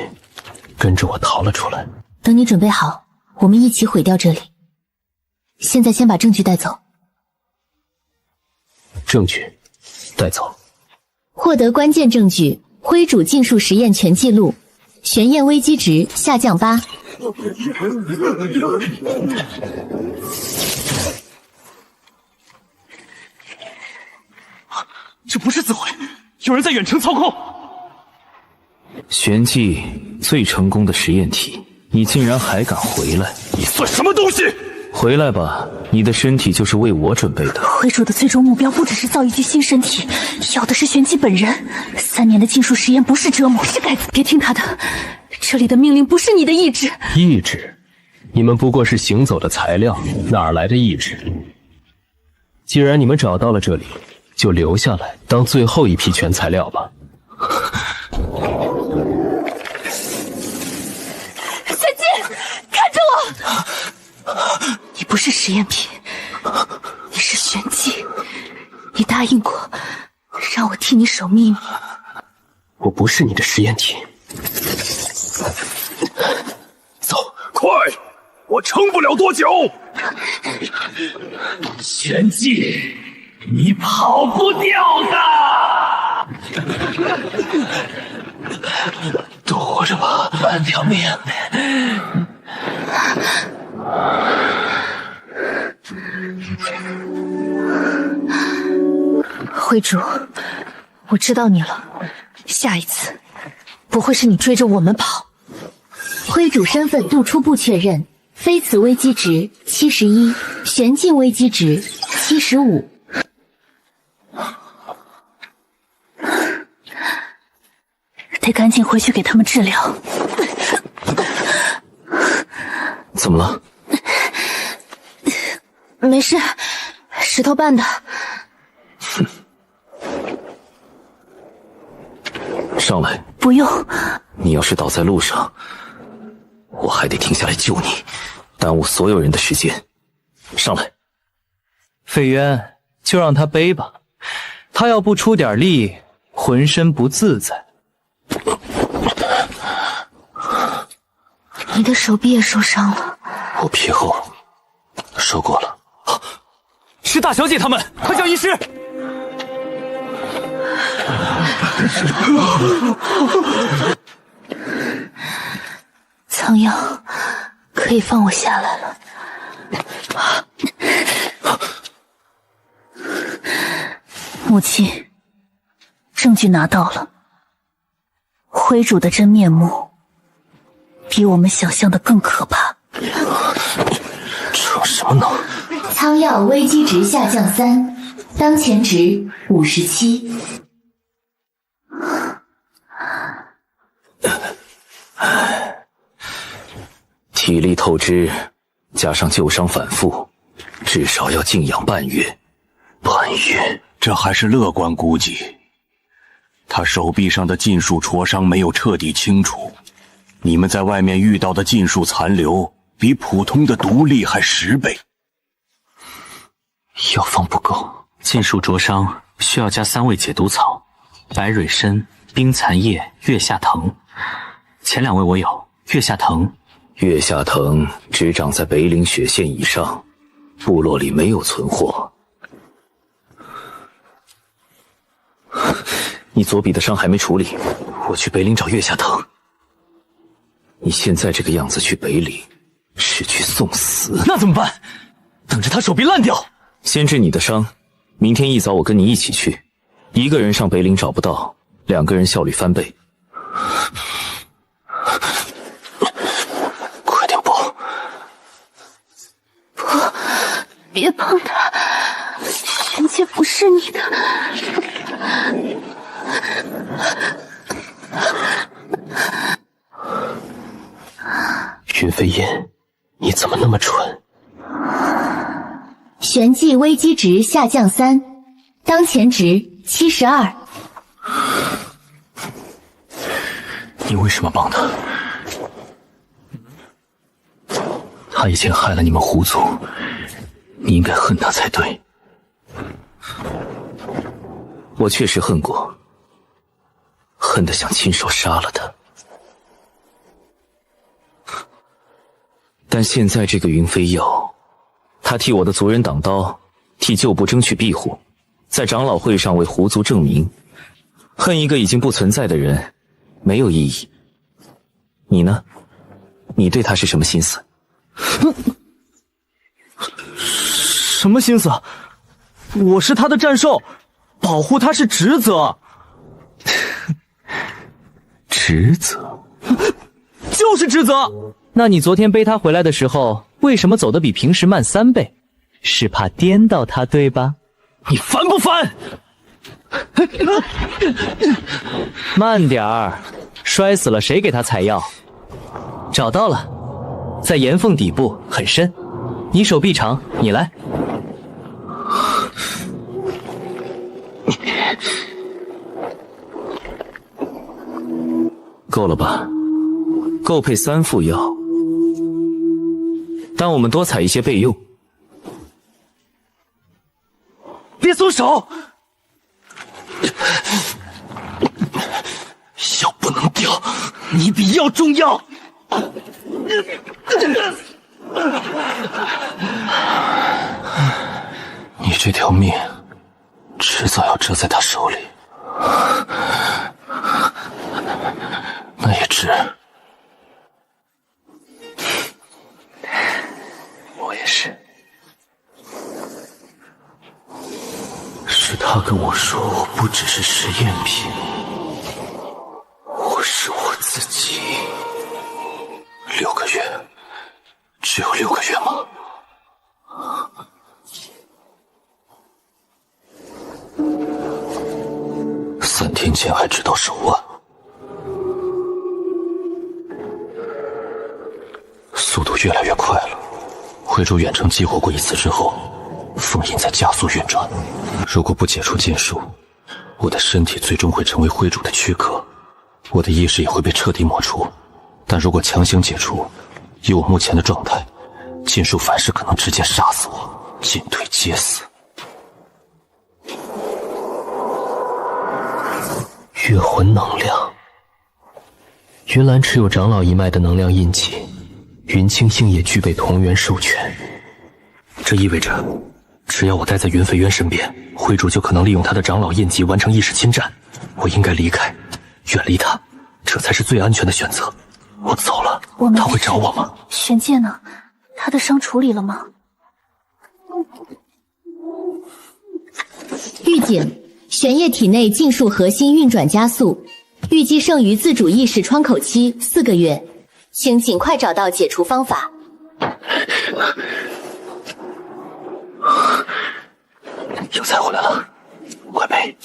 跟着我逃了出来。等你准备好，我们一起毁掉这里。现在先把证据带走。证据带走。获得关键证据：灰主禁术实验全记录，玄焰危机值下降8。这不是自毁，有人在远程操控。玄技最成功的实验体，你竟然还敢回来？你算什么东西？回来吧，你的身体就是为我准备的。灰主的最终目标不只是造一具新身体，要的是玄机本人。3年的禁术实验不是折磨，是该死。别听他的，这里的命令不是你的意志。意志？你们不过是行走的材料，哪来的意志？既然你们找到了这里，就留下来当最后一批全材料吧。玄机，看着我！你不是实验品，你是玄机。你答应过让我替你守秘密。我不是你的实验体。走，快！我撑不了多久。玄机，你跑不掉的。都活着吧，半条命。灰主，我知道你了，下一次不会是你追着我们跑。灰主身份度初步确认，非此危机值71，玄境危机值75。得赶紧回去给他们治疗。怎么了？没事，石头绊的。上来。不用。你要是倒在路上，我还得停下来救你，耽误所有人的时间。上来。费渊，就让他背吧，他要不出点力，浑身不自在。你的手臂也受伤了。我皮厚，受过了。是大小姐他们，快叫医师！苍阳，可以放我下来了。母亲，证据拿到了，灰主的真面目比我们想象的更可怕。逞什么能？苍药危机值下降3，当前值57。体力透支，加上旧伤反复，至少要静养半月。半月？这还是乐观估计。他手臂上的禁术挫伤没有彻底清除，你们在外面遇到的禁术残留比普通的毒厉害10倍。药方不够，禁术灼伤需要加3味解毒草：白蕊参、冰蚕叶、月下藤。前2位我有，月下藤。月下藤只长在北岭雪线以上，部落里没有存货。你左臂的伤还没处理，我去北岭找月下藤。你现在这个样子去北岭，是去送死。那怎么办？等着他手臂烂掉。先治你的伤，明天一早我跟你一起去。一个人上北岭找不到，2个人效率翻倍。快点补！不，别碰他，玄机不是你的。云飞燕，你怎么那么蠢？玄技危机值下降3，当前值72。你为什么帮他？他以前害了你们狐族，你应该恨他才对。我确实恨过，恨得想亲手杀了他。但现在这个云飞耀，他替我的族人挡刀，替旧部争取庇护，在长老会上为狐族证明，恨一个已经不存在的人没有意义。你呢？你对他是什么心思？什么心思？我是他的战兽，保护他是职责。职责？就是职责。那你昨天背他回来的时候，为什么走得比平时慢3倍？是怕颠到他，对吧？你烦不烦？慢点儿，摔死了谁给他采药？找到了，在岩缝底部，很深。你手臂长，你来。够了吧？够配3副药，但我们多采一些备用。别松手！药不能掉，你比药重要。你这条命，迟早要折在他手里。那也值。我也是。是他跟我说，我不只是实验品，我是我自己。6个月，只有6个月吗？3天前还知道手腕，速度越来越快了。徽州远程激活过一次之后，封印在加速运转。如果不解除禁术，我的身体最终会成为灰主的躯壳，我的意识也会被彻底抹除。但如果强行解除，以我目前的状态，禁术反噬可能直接杀死我，进退皆死。月魂能量，云岚持有长老一脉的能量印记，云清星也具备同源授权。这意味着，只要我待在云飞渊身边，灰主就可能利用他的长老印记完成意识侵占。我应该离开，远离他，这才是最安全的选择。我走了，他会找我吗？玄介呢？他的伤处理了吗？预警：玄烨体内禁术核心运转加速，预计剩余自主意识窗口期4个月，请尽快找到解除方法。药材回来了，快背。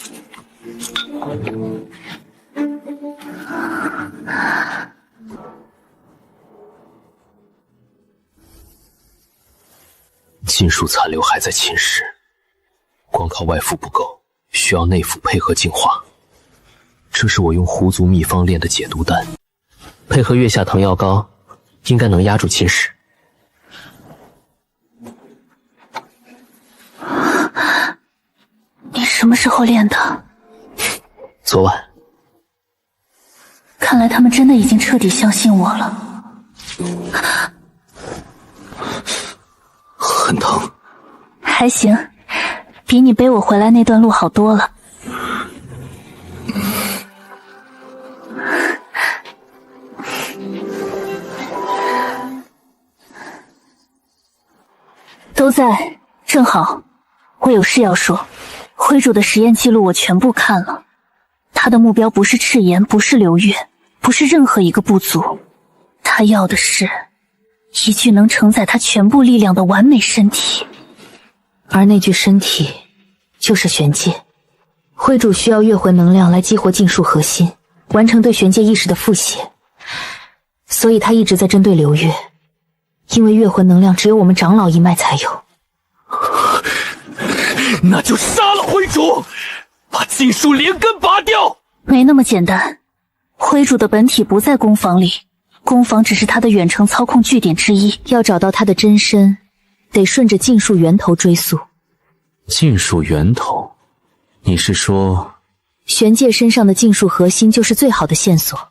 禁术残留还在侵蚀，光靠外附不够，需要内附配合净化。这是我用狐族秘方炼的解毒丹，配合月下藤药膏，应该能压住侵蚀。你什么时候练的？昨晚。看来他们真的已经彻底相信我了。很疼。还行，比你背我回来那段路好多了。都在，正好，我有事要说。灰主的实验记录我全部看了，他的目标不是赤炎，不是流月，不是任何一个部族，他要的是一具能承载他全部力量的完美身体。而那具身体就是玄界。灰主需要月魂能量来激活禁术核心，完成对玄界意识的复写，所以他一直在针对流月，因为月魂能量只有我们长老一脉才有。那就杀了灰主，把禁术连根拔掉。没那么简单，灰主的本体不在宫房里，宫房只是他的远程操控据点之一。要找到他的真身，得顺着禁术源头追溯。禁术源头？你是说玄界身上的禁术核心就是最好的线索，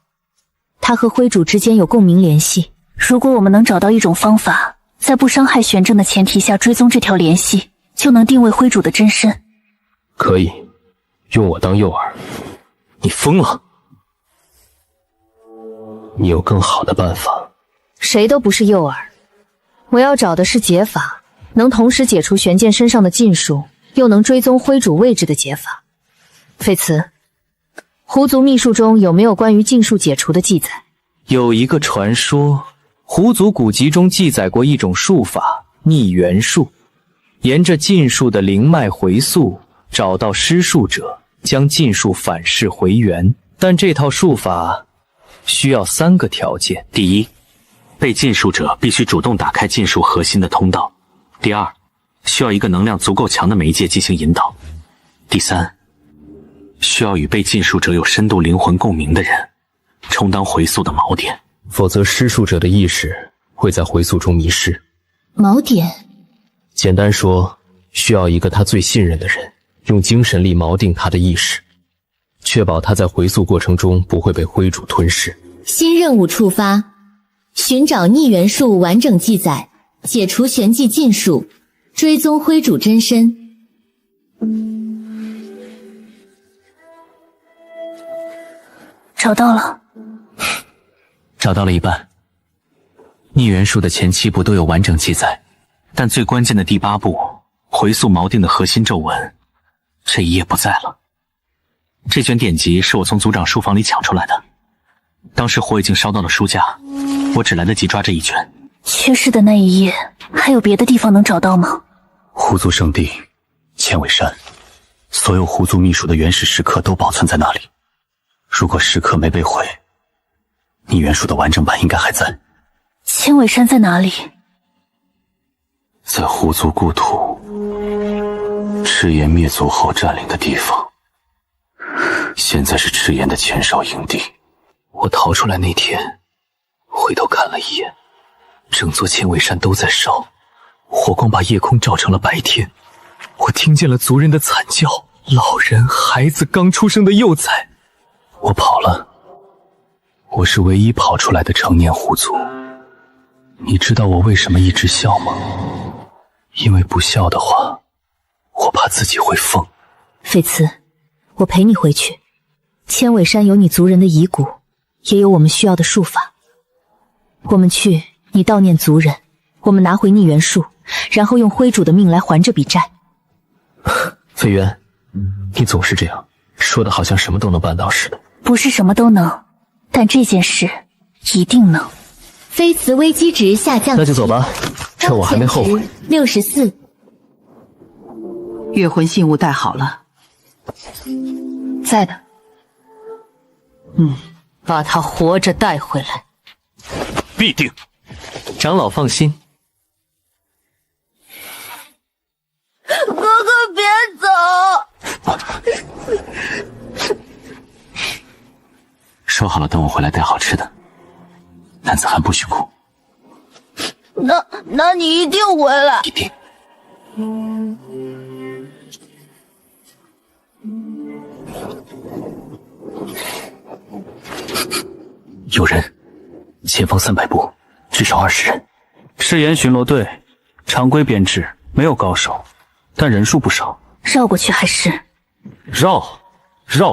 它和灰主之间有共鸣联系。如果我们能找到一种方法，在不伤害玄正的前提下追踪这条联系，就能定位灰主的真身。可以，用我当诱饵。你疯了？你有更好的办法？谁都不是诱饵，我要找的是解法，能同时解除玄剑身上的禁术，又能追踪灰主位置的解法。废词，狐族秘术中有没有关于禁术解除的记载？有一个传说，狐族古籍中记载过一种术法——逆元术，沿着禁术的灵脉回溯，找到施术者，将禁术反噬回原。但这套术法需要3个条件：第一，被禁术者必须主动打开禁术核心的通道；第二，需要一个能量足够强的媒介进行引导；第三，需要与被禁术者有深度灵魂共鸣的人，充当回溯的锚点，否则施术者的意识会在回溯中迷失。锚点？简单说，需要一个他最信任的人，用精神力锚定他的意识，确保他在回溯过程中不会被灰主吞噬。新任务触发，寻找逆元术完整记载，解除玄技禁术，追踪灰主真身。找到了。找到了一半。逆元术的前7步都有完整记载，但最关键的第8步回溯锚定的核心咒文，这一页不在了。这卷典籍是我从族长书房里抢出来的，当时火已经烧到了书架，我只来得及抓这一卷。缺失的那一页还有别的地方能找到吗？狐族圣地千尾山，所有狐族秘术的原始石刻都保存在那里。如果石刻没被毁，逆元术的完整版应该还在。千尾山在哪里？在狐族故土赤炎灭族后占领的地方，现在是赤炎的前哨营地。我逃出来那天，回头看了一眼，整座千尾山都在烧，火光把夜空照成了白天。我听见了族人的惨叫，老人、孩子、刚出生的幼崽。我跑了，我是唯一跑出来的成年狐族。你知道我为什么一直笑吗？因为不笑的话，我怕自己会疯。废慈，我陪你回去。千尾山有你族人的遗骨，也有我们需要的术法。我们去，你悼念族人，我们拿回逆元术，然后用灰主的命来还这笔债。飞渊，你总是这样，说的好像什么都能办到似的。不是什么都能，但这件事一定能。非慈危机值下降，那就走吧，趁我还没后悔。64。月魂信物带好了，在的。把他活着带回来。必定。长老放心。哥哥别走！说好了，等我回来带好吃的。男子汉不许哭。那你一定回来。一定。有人，前方300步，至少20人。赤炎巡逻队，常规编制，没有高手，但人数不少。绕过去还是？绕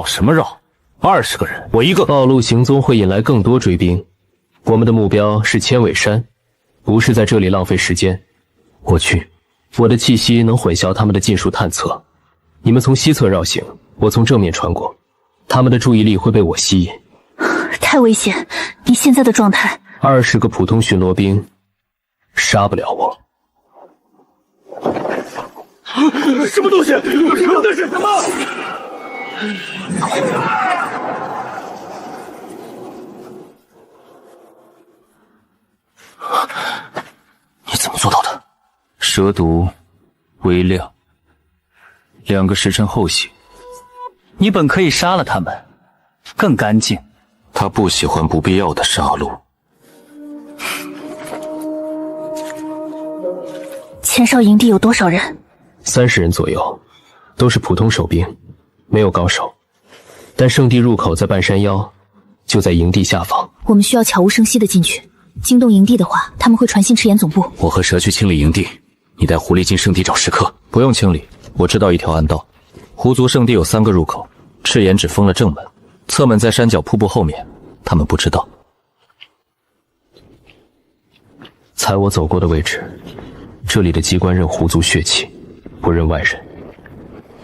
什么绕？20个人，我一个。暴露行踪会引来更多追兵，我们的目标是千尾山，不是在这里浪费时间。我去，我的气息能混淆他们的禁术探测。你们从西侧绕行，我从正面穿过，他们的注意力会被我吸引。太危险！你现在的状态，20个普通巡逻兵杀不了我。什么东西？说的是什么？你怎么做到的？蛇毒微量，2个时辰后醒。你本可以杀了他们，更干净。他不喜欢不必要的杀戮。前哨营地有多少人？30人左右，都是普通守兵，没有高手。但圣地入口在半山腰，就在营地下方。我们需要悄无声息的进去，惊动营地的话，他们会传信赤炎总部。我和蛇去清理营地，你带狐狸进圣地找食客。不用清理，我知道一条暗道。狐族圣地有3个入口，赤炎只封了正门，侧门在山脚瀑布后面，他们不知道。猜我走过的位置，这里的机关认狐族血气，不认外人。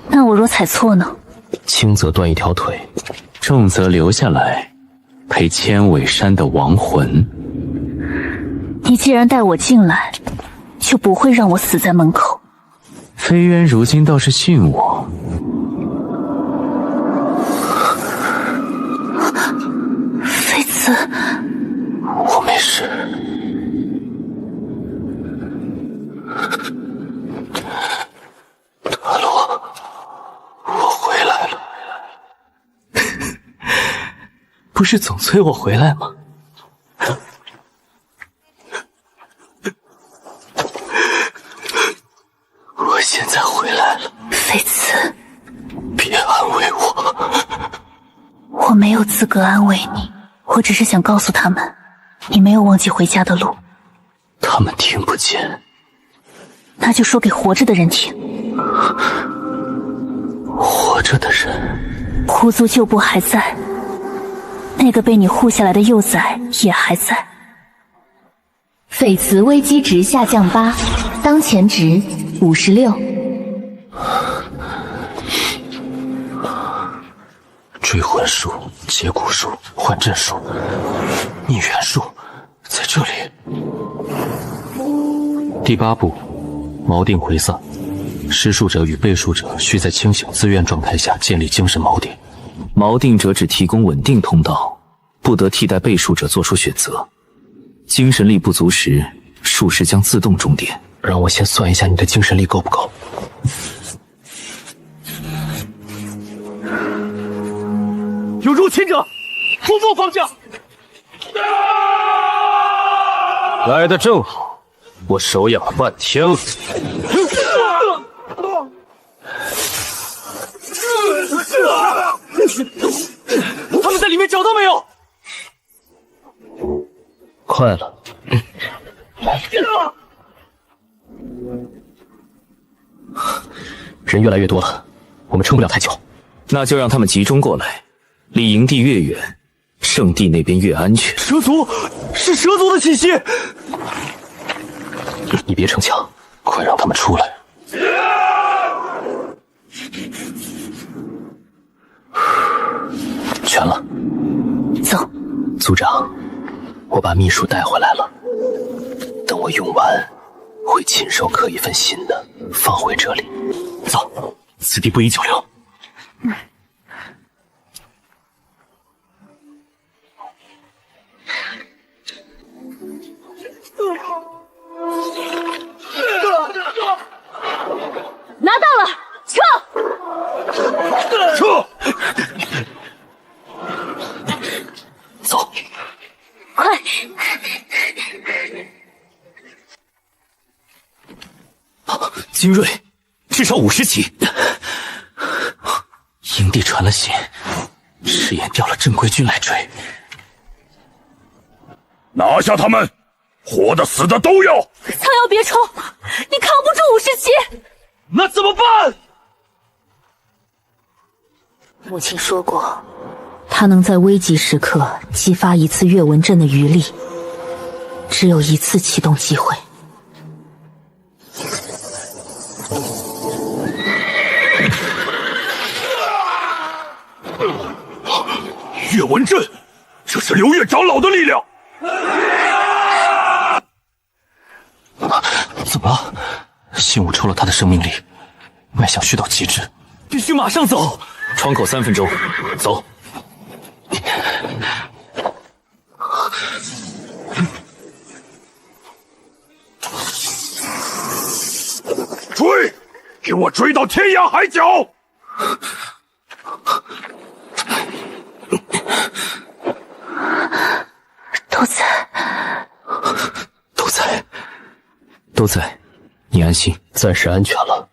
那我若踩错呢？轻则断一条腿，重则留下来陪千尾山的亡魂。你既然带我进来，就不会让我死在门口。飞渊如今倒是训我。飞子，我没事。大罗，我回来了。不是总催我回来吗？我现在回来了。飞子，别安慰我。我没有资格安慰你，我只是想告诉他们，你没有忘记回家的路。他们听不见。那就说给活着的人听。活着的人，狐族旧部还在，那个被你护下来的幼崽也还在。翡慈危机值下降8，当前值56。追魂术、解骨术、换阵术、逆元术，在这里。第8步，锚定回散。施术者与被术者需在清醒自愿状态下建立精神锚定。锚定者只提供稳定通道，不得替代被术者做出选择。精神力不足时，术士将自动终点。让我先算一下你的精神力够不够。有入侵者，突破方向。来得正好，我手痒了半天了。他们在里面找到没有？快了。人越来越多了，我们撑不了太久。那就让他们集中过来，离营地越远，圣地那边越安全。蛇族，是蛇族的气息。你别逞强，快让他们出来。全了。走。族长，我把秘术带回来了，等我用完，会亲手刻一份新的放回这里。走，此地不宜久留。拿到了，撤！撤！走，快！精锐，至少50级。营地传了信，赤焰调了正规军来追。拿下他们，活的死的都要。苍瑶别冲，你扛不住50级。那怎么办？母亲说过，她能在危急时刻激发一次月纹阵的余力，只有一次启动机会。月纹阵，这是刘月长老的力量。怎么了？信物抽了他的生命力，脉象虚到极致，必须马上走。窗口3分钟，走。追，给我追到天涯海角！都在，都在，都在。你你安心，暂时安全了。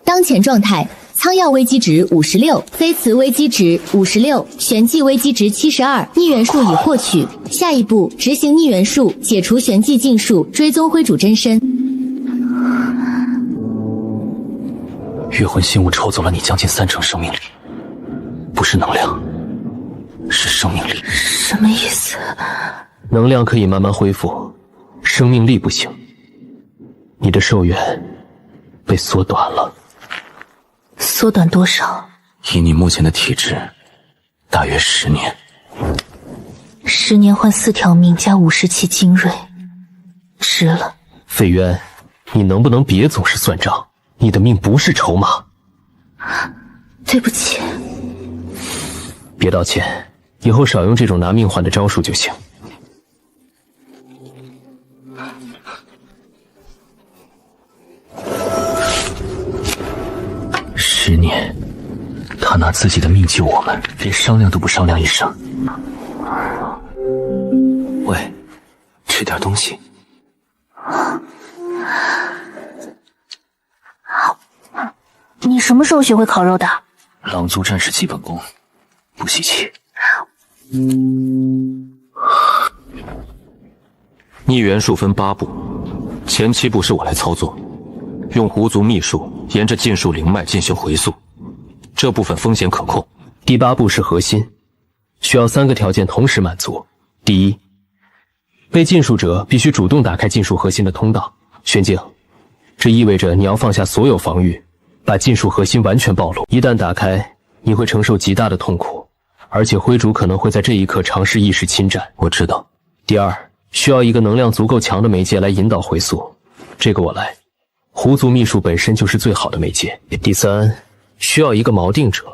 当前状态：苍药危机值56，飞瓷危机值56，玄技危机值72，逆元术已获取。下一步执行逆元术，解除玄技禁术，追踪灰主真身。月魂心物抽走了你将近30%生命力，不是能量，是生命力。什么意思？能量可以慢慢恢复，生命力不行。你的寿元被缩短了。缩短多少？以你目前的体质，大约10年。10年换4条命加50期精锐，值了。费渊，你能不能别总是算账？你的命不是筹码。对不起。别道歉，以后少用这种拿命换的招数就行。10年，他拿自己的命救我们，连商量都不商量一声。喂，吃点东西。你什么时候学会烤肉的？狼族战士基本功，不稀奇。逆元术分8步，前7步是我来操作，用狐族秘术沿着禁术灵脉进行回溯，这部分风险可控。第8步是核心，需要3个条件同时满足。第一，被禁术者必须主动打开禁术核心的通道。玄镜，这意味着你要放下所有防御，把禁术核心完全暴露。一旦打开，你会承受极大的痛苦，而且灰主可能会在这一刻尝试意识侵占。我知道。第二，需要一个能量足够强的媒介来引导回溯，这个我来。狐族秘术本身就是最好的媒介。第三，需要一个锚定者，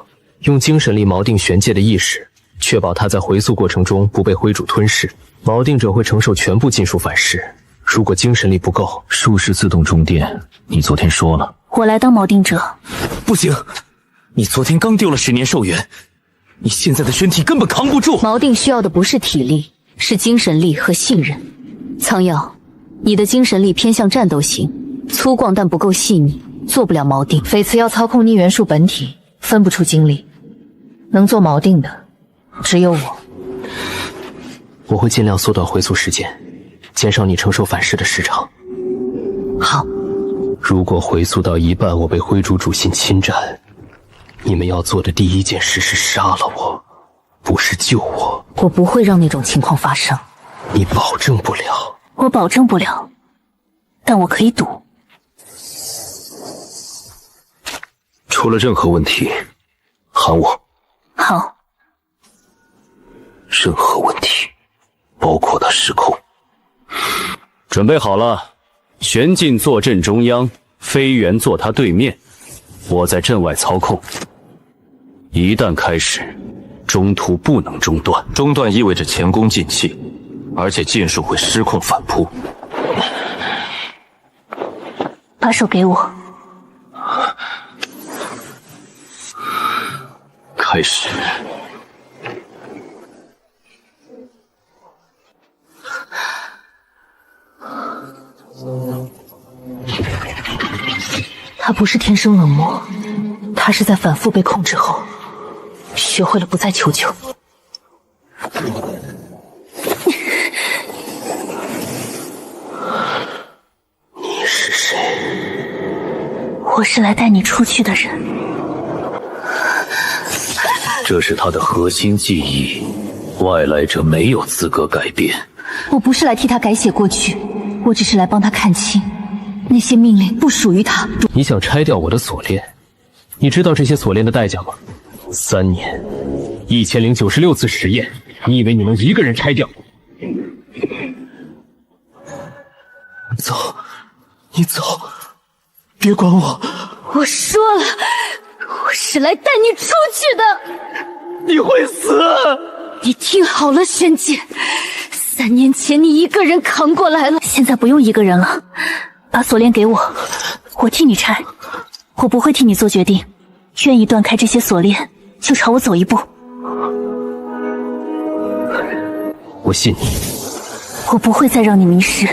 用精神力锚定玄界的意识，确保他在回溯过程中不被灰主吞噬。锚定者会承受全部禁术反噬，如果精神力不够，术士自动中电。你昨天说了，我来当锚定者。不行，你昨天刚丢了10年寿元，你现在的身体根本扛不住。锚定需要的不是体力，是精神力和信任。苍药，你的精神力偏向战斗型，粗犷但不够细腻，做不了锚定。翡翠要操控逆元术本体，分不出精力，能做锚定的只有我。我会尽量缩短回溯时间，减少你承受反噬的时长。好。如果回溯到一半我被灰主主心侵占，你们要做的第一件事是杀了我，不是救我。我不会让那种情况发生。你保证不了。我保证不了，但我可以赌。出了任何问题，喊我。好。任何问题，包括他失控。准备好了，玄镜坐阵中央，飞猿坐他对面，我在阵外操控。一旦开始，中途不能中断。中断意味着前功尽弃，而且禁术会失控反扑。把手给我。开始。他不是天生冷漠，他是在反复被控制后，学会了不再求救。你是谁？我是来带你出去的人。这是他的核心记忆，外来者没有资格改变。我不是来替他改写过去，我只是来帮他看清，那些命令不属于他。你想拆掉我的锁链？你知道这些锁链的代价吗？3年，1096次实验，你以为你能一个人拆掉？走，你走，别管我。我说了，我是来带你出去的。你会死！你听好了，玄姐，3年前你一个人扛过来了，现在不用一个人了。把锁链给我，我替你拆。我不会替你做决定，愿意断开这些锁链，就朝我走一步。我信你。我不会再让你迷失。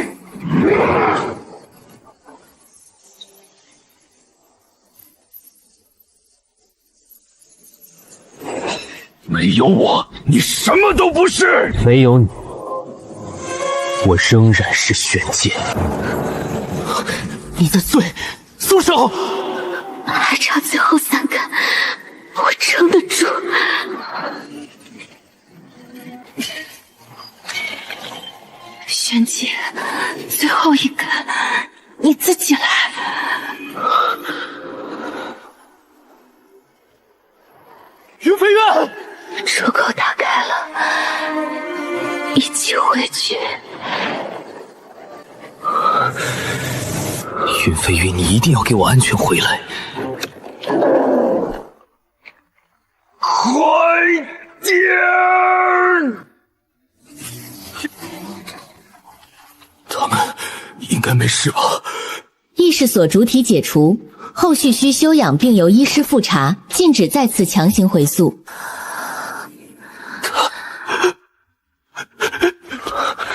没有我，你什么都不是。没有你，我仍然是玄界。你的罪，松手！还差最后3个，我撑得住。玄姐，最后一个，你自己来。云飞苑，出口打开了，一起回去。云飞云，你一定要给我安全回来！快点！他们应该没事吧？意识锁主体解除，后续需休养并由医师复查，禁止再次强行回溯。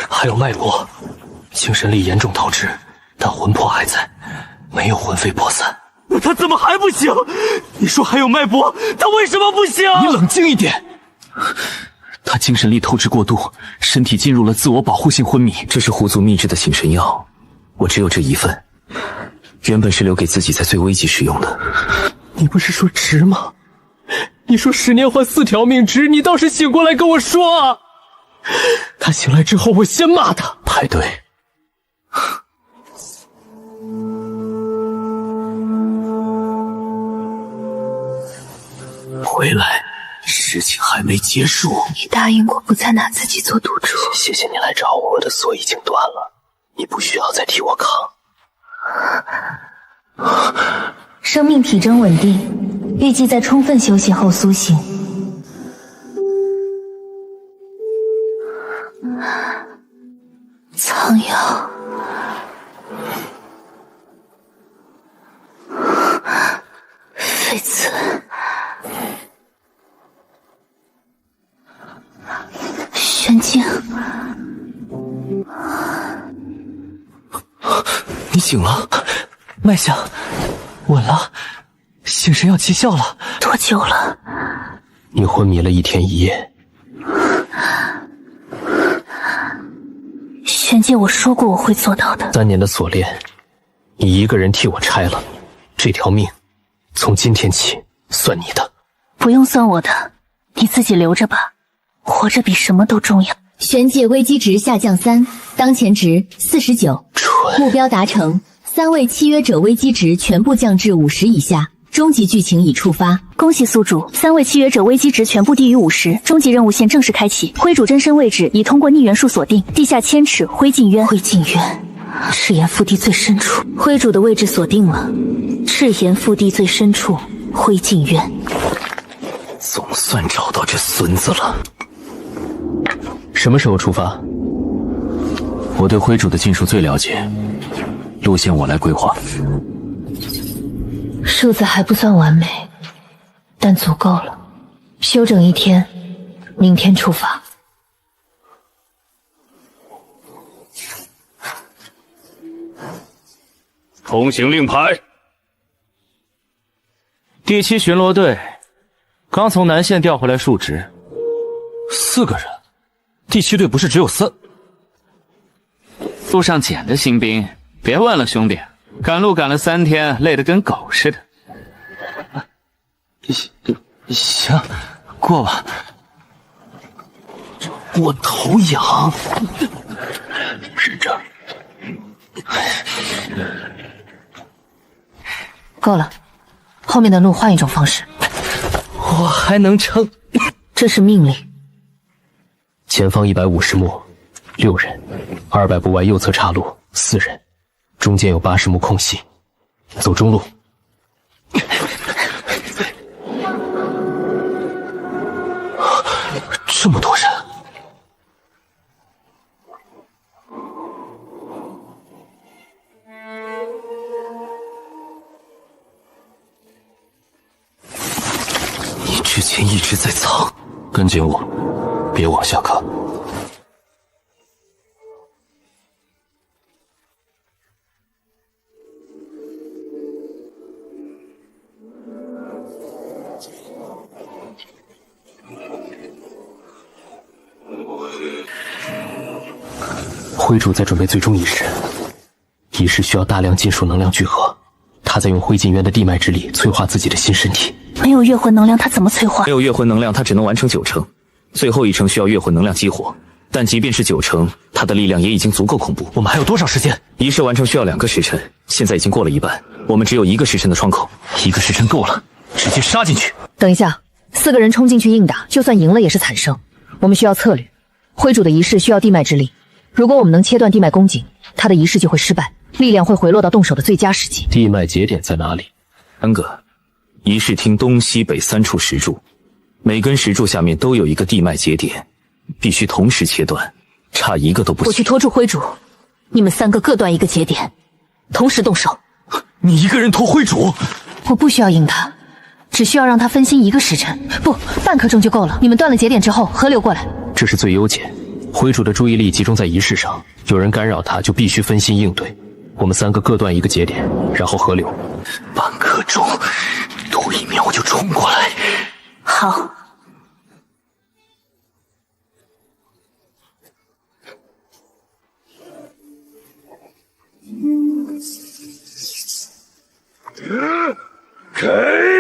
还有脉搏，精神力严重透支，但魂魄还在，没有魂飞魄散。他怎么还不醒？你说还有脉搏，他为什么不醒？你冷静一点。他精神力透支过度，身体进入了自我保护性昏迷。这是狐族秘制的醒神药，我只有这一份，原本是留给自己在最危急使用的。你不是说值吗？你说10年换4条命值，你倒是醒过来跟我说啊！他醒来之后，我先骂他。排队。回来，事情还没结束。你答应过不再拿自己做赌注。谢谢你来找我，我的锁已经断了，你不需要再替我扛。生命体征稳定，预计在充分休息后苏醒。苍瑶，废子，玄静，你醒了，脉象稳了，醒神药起效了。多久了？你昏迷了1天1夜。玄界，我说过我会做到的。3年的锁链，你一个人替我拆了，这条命，从今天起算你的。不用算我的，你自己留着吧。活着比什么都重要。玄界危机值下降3，当前值49，目标达成。3位契约者危机值全部降至50以下。终极剧情已触发，恭喜宿主，3位契约者危机值全部低于50，终极任务线正式开启。灰主真身位置已通过逆元术锁定，地下千尺灰烬渊。灰烬渊，赤炎腹地最深处。灰主的位置锁定了，赤炎腹地最深处灰烬渊。总算找到这孙子了。什么时候出发？我对灰主的禁术最了解，路线我来规划。数字还不算完美，但足够了。休整1天，明天出发。通行令牌。第7巡逻队刚从南线调回来数值，4个人。第7队不是只有3？路上捡的新兵，别问了，兄弟。赶路赶了3天，累得跟狗似的。行，过吧。我头痒。是这儿。够了，后面的路换一种方式。我还能撑。这是命令。前方150目，6人，200步外右侧岔路4人。中间有80目空隙，走中路。这么多人，你之前一直在藏，跟紧我，别往下看。灰主在准备最终仪式，仪式需要大量禁术能量聚合，他在用灰烬渊的地脉之力催化自己的新身体。没有月魂能量，他怎么催化？没有月魂能量，他只能完成9成，最后1成需要月魂能量激活。但即便是9成，他的力量也已经足够恐怖。我们还有多少时间？仪式完成需要2个时辰，现在已经过了一半，我们只有1个时辰的窗口。1个时辰够了，直接杀进去。等一下，4个人冲进去硬打，就算赢了也是惨胜。我们需要策略。灰主的仪式需要地脉之力，如果我们能切断地脉宫颈，他的仪式就会失败，力量会回落到动手的最佳时机。地脉节点在哪里？安哥，仪式厅东西北3处石柱，每根石柱下面都有一个地脉节点，必须同时切断，差1个都不行。我去拖住灰主，你们3个各断1个节点，同时动手。你一个人拖灰主？我不需要赢他，只需要让他分心1个时辰，不，半刻钟就够了。你们断了节点之后，河流过来。这是最优解。灰主的注意力集中在仪式上，有人干扰他，就必须分心应对。我们3个各断1个节点，然后河流。半刻钟，多1秒我就冲过来。好。给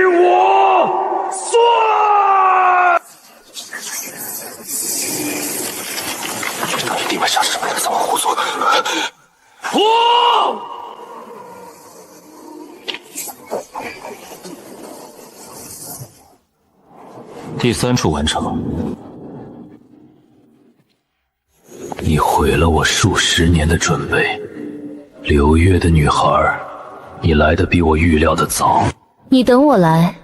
我算！到底地脉下是什么样？怎么胡说？第3处完成。你毁了我数10年的准备，流月的女孩，你来的比我预料的早。你等我来。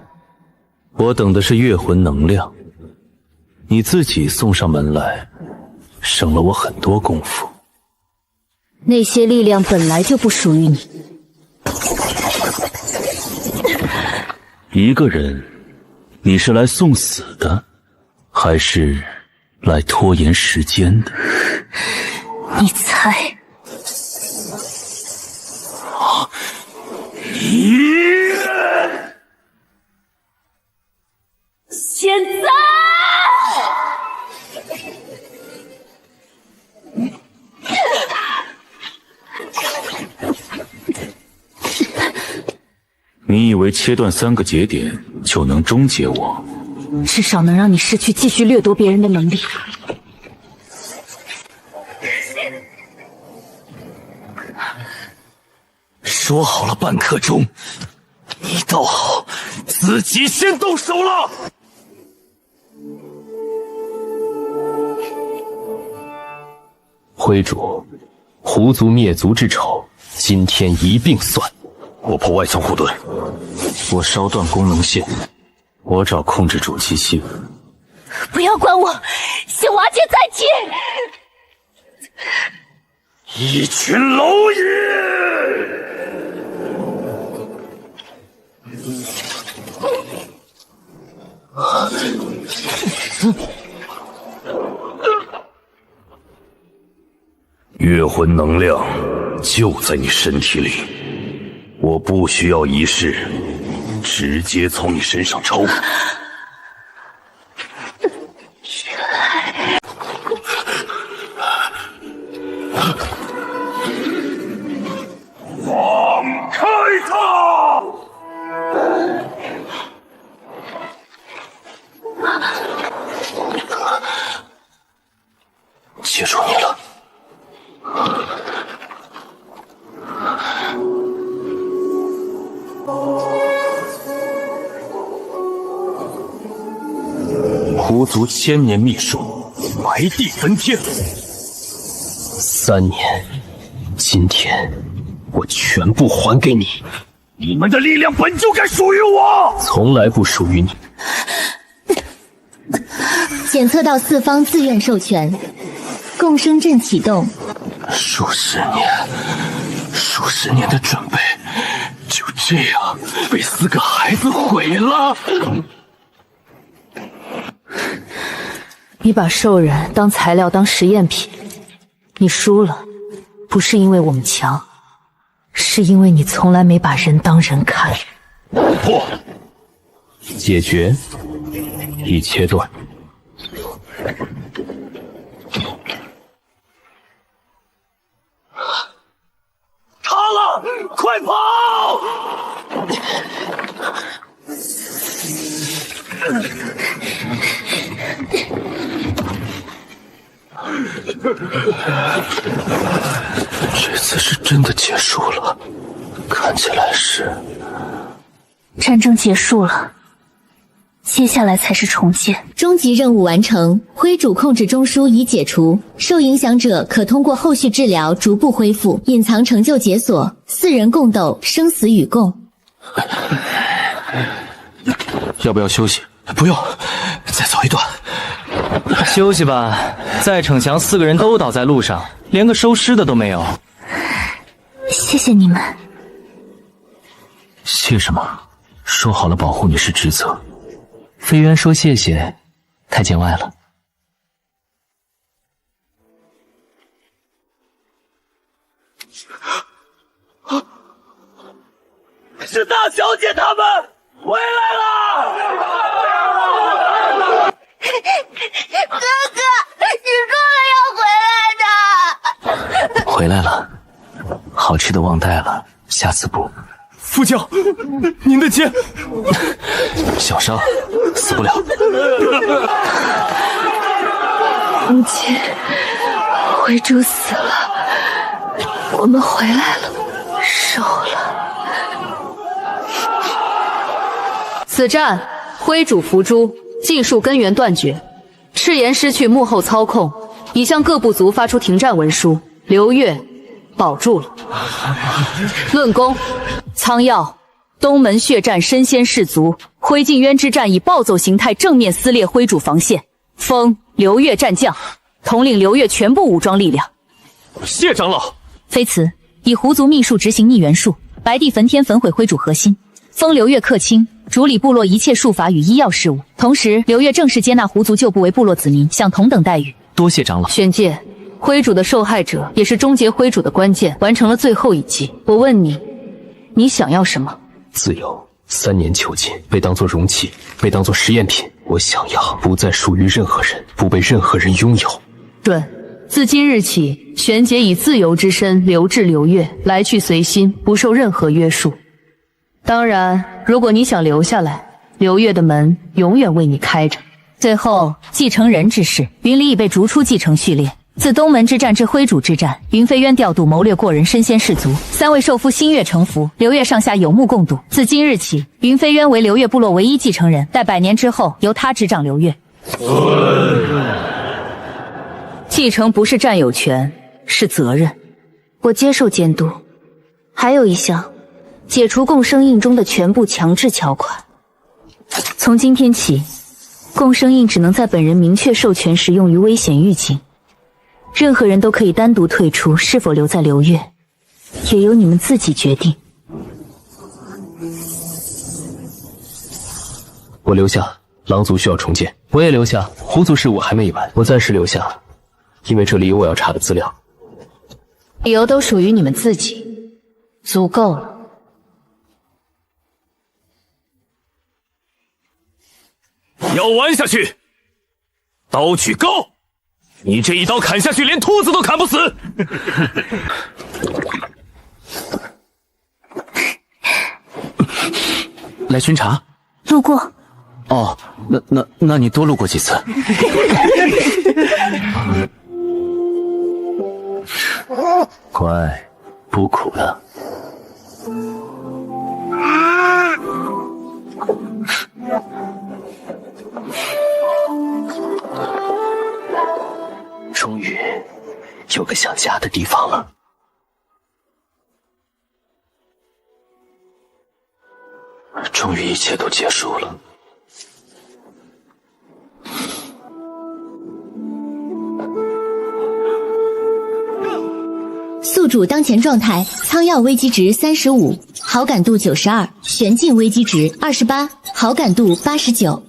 我等的是月魂能量，你自己送上门来，省了我很多功夫。那些力量本来就不属于你。一个人，你是来送死的，还是来拖延时间的？你猜？现在！你以为切断3个节点就能终结我？至少能让你失去继续掠夺别人的能力。说好了半刻钟，你倒好，自己先动手了。灰主，狐族灭族之仇，今天一并算。我破外层护盾，我烧断功能线，我找控制主机性。不要管我，先瓦解载体。一群蝼蚁！月魂能量就在你身体里，我不需要仪式，直接从你身上抽。放开他！接住你了。狐族1000年秘术，埋地焚天。3年，今天我全部还给你。你们的力量本就该属于我，从来不属于你。检测到4方自愿授权，共生阵启动。数十年的准备，就这样被4个孩子毁了。你把兽人当材料，当实验品。你输了，不是因为我们强，是因为你从来没把人当人看。破，解决，已切断。快跑！这次是真的结束了，看起来是。战争结束了，接下来才是重建。终极任务完成，灰主控制中枢已解除，受影响者可通过后续治疗逐步恢复。隐藏成就解锁，4人共斗，生死与共。要不要休息？不用，再走一段。休息吧，再逞强，4个人都倒在路上，连个收尸的都没有。谢谢你们。谢什么？说好了保护你是职责。飞渊说谢谢，太见外了。是大小姐他们回来了！哥哥，你说了要回来的。回来了，好吃的忘带了，下次补。副将，您的剑，小伤，死不了。母亲，灰主死了，我们回来了，收了。此战灰主伏诛，禁术根源断绝，赤炎失去幕后操控，已向各部族发出停战文书。刘越保住了。论功，苍耀东门血战身先士卒，灰烬渊之战以暴走形态正面撕裂灰主防线，封刘越战将，统领刘越全部武装力量。谢长老。非此，以狐族秘术执行逆元术，白帝焚天焚毁灰主核心，封刘越客卿，主理部落一切术法与医药事务。同时，刘越正式接纳狐族旧部为部落子民，享同等待遇。多谢长老。玄界，灰主的受害者也是终结灰主的关键，完成了最后一击。我问你，你想要什么？自由，3年囚禁，被当作容器，被当作实验品。我想要不再属于任何人，不被任何人拥有。准。自今日起，玄杰以自由之身留至刘越，来去随心，不受任何约束。当然，如果你想留下来，刘越的门永远为你开着。最后，继承人之事，云离已被逐出继承序列。自东门之战至灰主之战，云飞渊调度谋略过人，身先士卒，3位受封心悦诚服，刘越上下有目共睹。自今日起，云飞渊为刘越部落唯一继承人，待100年之后，由他执掌刘越。继承不是占有权，是责任。我接受监督。还有一项，解除共生印中的全部强制条款。从今天起，共生印只能在本人明确授权时用于危险预警，任何人都可以单独退出，是否留在刘越，也由你们自己决定。我留下，狼族需要重建。我也留下，狐族事务还没完。我暂时留下，因为这里有我要查的资料。理由都属于你们自己，足够了。要玩下去，刀举高！你这一刀砍下去，连秃子都砍不死。来巡查？路过。哦，那你多路过几次。乖，不苦了。终于有个想家的地方了。终于一切都结束了。宿主当前状态：苍耀危机值35，好感度92；玄烬危机值28，好感度89。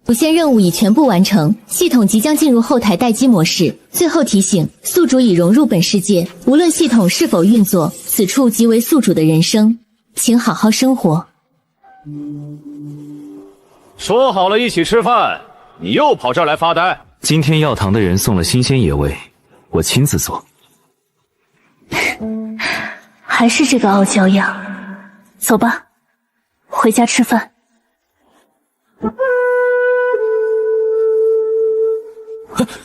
主线任务已全部完成，系统即将进入后台待机模式。最后提醒：宿主已融入本世界，无论系统是否运作，此处即为宿主的人生，请好好生活。说好了一起吃饭，你又跑这儿来发呆。今天药堂的人送了新鲜野味，我亲自做。还是这个傲娇样。走吧，回家吃饭。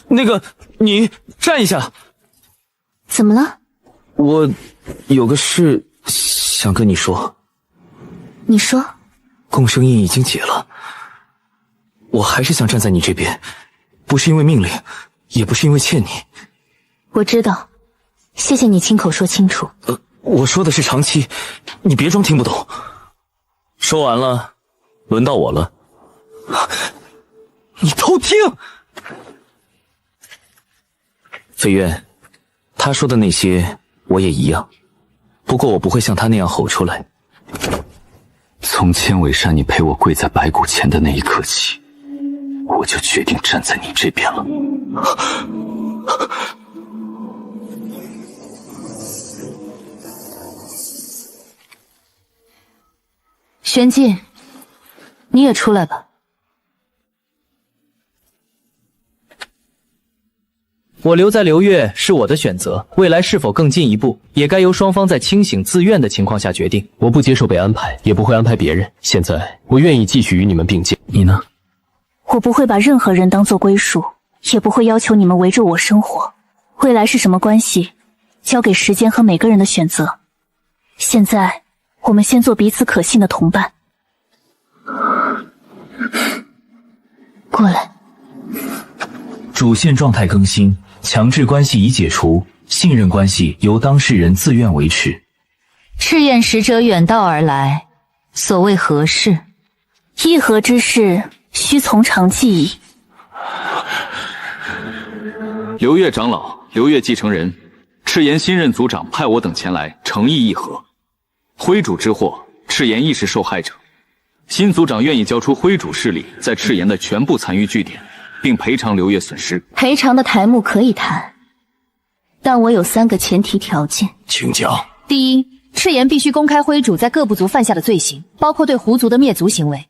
那个，你站一下。怎么了？我有个事想跟你说。你说。共生印已经解了，我还是想站在你这边，不是因为命令，也不是因为欠你。我知道，谢谢你亲口说清楚。我说的是长期，你别装听不懂。说完了，轮到我了。你偷听！飞渊，他说的那些我也一样，不过我不会像他那样吼出来。从千尾山你陪我跪在白骨前的那一刻起，我就决定站在你这边了。玄烬，你也出来吧。我留在流月是我的选择，未来是否更进一步，也该由双方在清醒自愿的情况下决定。我不接受被安排，也不会安排别人。现在我愿意继续与你们并肩。你呢？我不会把任何人当作归属，也不会要求你们围着我生活。未来是什么关系，交给时间和每个人的选择。现在，我们先做彼此可信的同伴。过来。主线状态更新，强制关系已解除，信任关系由当事人自愿维持。赤焰使者远道而来，所谓何事？议和之事，需从长计议。流月长老、流月继承人，赤炎新任族长派我等前来诚意议和。灰主之祸，赤炎亦是受害者。新族长愿意交出灰主势力在赤炎的全部残余据点，并赔偿流月损失。赔偿的台目可以谈，但我有3个前提条件。请讲。第一，赤炎必须公开灰主在各部族犯下的罪行，包括对狐族的灭族行为。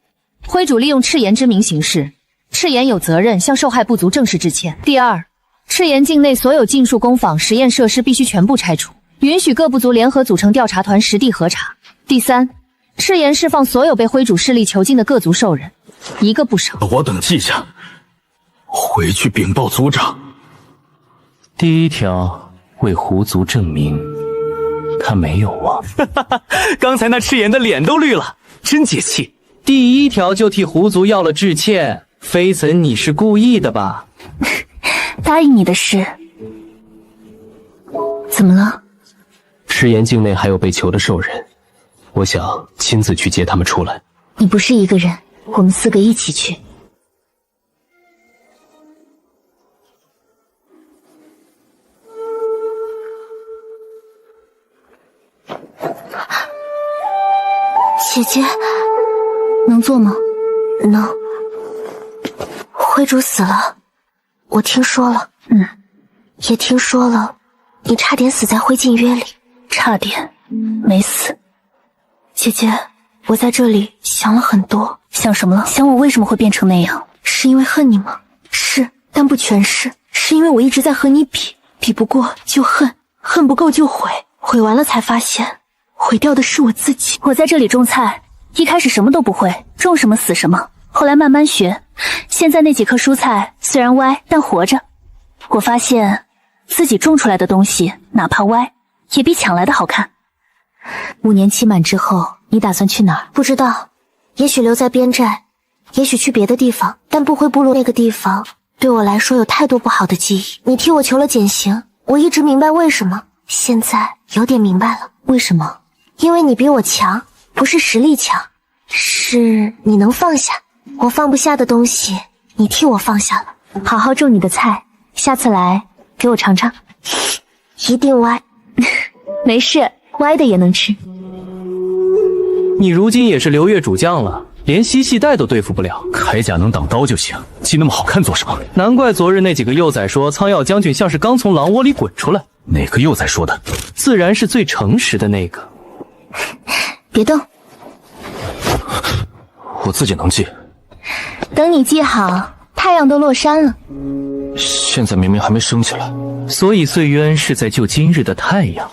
灰主利用赤炎之名行事，赤炎有责任向受害部族正式致歉。第二，赤炎境内所有禁术工坊、实验设施必须全部拆除，允许各部族联合组成调查团实地核查。第三，赤炎释放所有被灰主势力囚禁的各族兽人，一个不少。我等记下，回去禀报族长。第一条，为狐族证明他没有忘。刚才那赤炎的脸都绿了，真解气。第一条就替狐族要了致歉，非岑你是故意的吧？答应你的事，怎么了？赤炎境内还有被囚的兽人，我想亲自去接他们出来。你不是一个人，我们4个一起去。姐姐，能坐吗？能。灰主死了，我听说了。也听说了，你差点死在灰烬约里。差点，没死。姐姐，我在这里想了很多。想什么了？想我为什么会变成那样？是因为恨你吗？是，但不全是。是因为我一直在和你比，比不过就恨，恨不够就毁，毁完了才发现毁掉的是我自己。我在这里种菜，一开始什么都不会，种什么死什么，后来慢慢学。现在那几棵蔬菜虽然歪，但活着。我发现自己种出来的东西，哪怕歪，也比抢来的好看。5年期满之后，你打算去哪儿？不知道，也许留在边寨，也许去别的地方，但不回部落那个地方，对我来说有太多不好的记忆。你替我求了减刑，我一直明白为什么，现在有点明白了。为什么？因为你比我强，不是实力强，是你能放下。我放不下的东西，你替我放下了。好好种你的菜，下次来给我尝尝。一定歪。没事，歪的也能吃。你如今也是流月主将了，连吸气带都对付不了。铠甲能挡刀就行，记那么好看做什么？难怪昨日那几个幼崽说苍药将军像是刚从狼窝里滚出来。哪个幼崽说的？自然是最诚实的那个。别动，我自己能记。等你记好，太阳都落山了。现在明明还没升起来，所以岁渊是在救今日的太阳。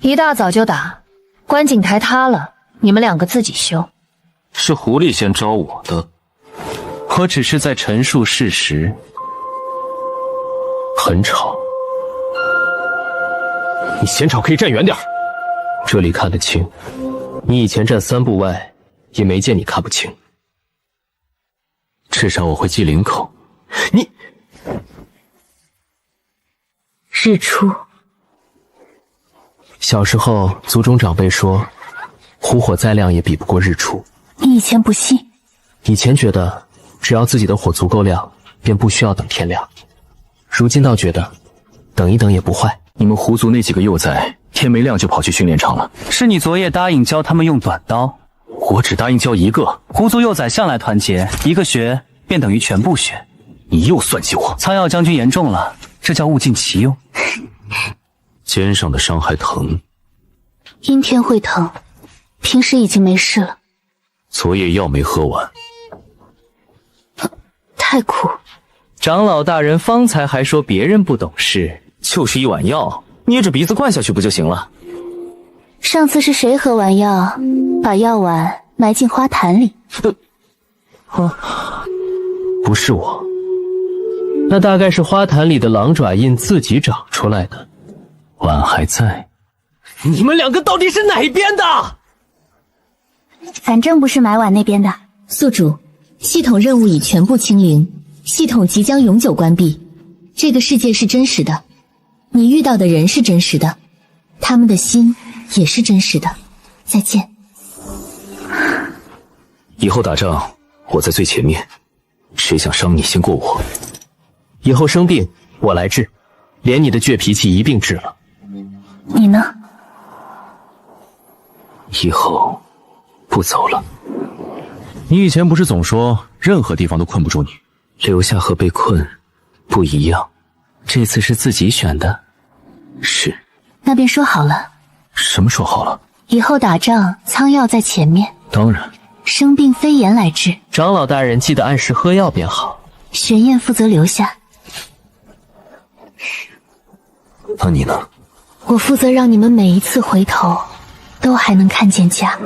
一大早就打，观景台塌了，你们两个自己修。是狐狸先招我的，我只是在陈述事实。很吵，你嫌吵可以站远点。这里看得清，你以前站3步外，也没见你看不清。至少我会记领口。你日出。小时候，族中长辈说，湖火再亮也比不过日出。你以前不信？以前觉得，只要自己的火足够亮，便不需要等天亮。如今倒觉得，等一等也不坏。你们狐族那几个幼崽，天没亮就跑去训练场了。是你昨夜答应教他们用短刀，我只答应教一个。狐族幼崽向来团结，一个学便等于全部学。你又算计我！苍药将军言重了，这叫物尽其用。肩上的伤还疼，阴天会疼，平时已经没事了。昨夜药没喝完，太苦。长老大人方才还说别人不懂事，就是一碗药，捏着鼻子灌下去不就行了？上次是谁喝完药，把药丸埋进花坛里？不是我，那大概是花坛里的狼爪印自己长出来的。碗还在。你们两个到底是哪一边的？反正不是埋碗那边的。宿主，系统任务已全部清零，系统即将永久关闭。这个世界是真实的，你遇到的人是真实的，他们的心也是真实的。再见。以后打仗，我在最前面，谁想伤你先过我。以后生病我来治，连你的倔脾气一并治了。你呢？以后不走了。你以前不是总说任何地方都困不住你？留下和被困不一样，这次是自己选的。是。那便说好了。什么说好了？以后打仗，苍药在前面。当然。生病飞檐来治。长老大人记得按时喝药便好。玄燕负责留下。那你呢？我负责让你们每一次回头，都还能看见家。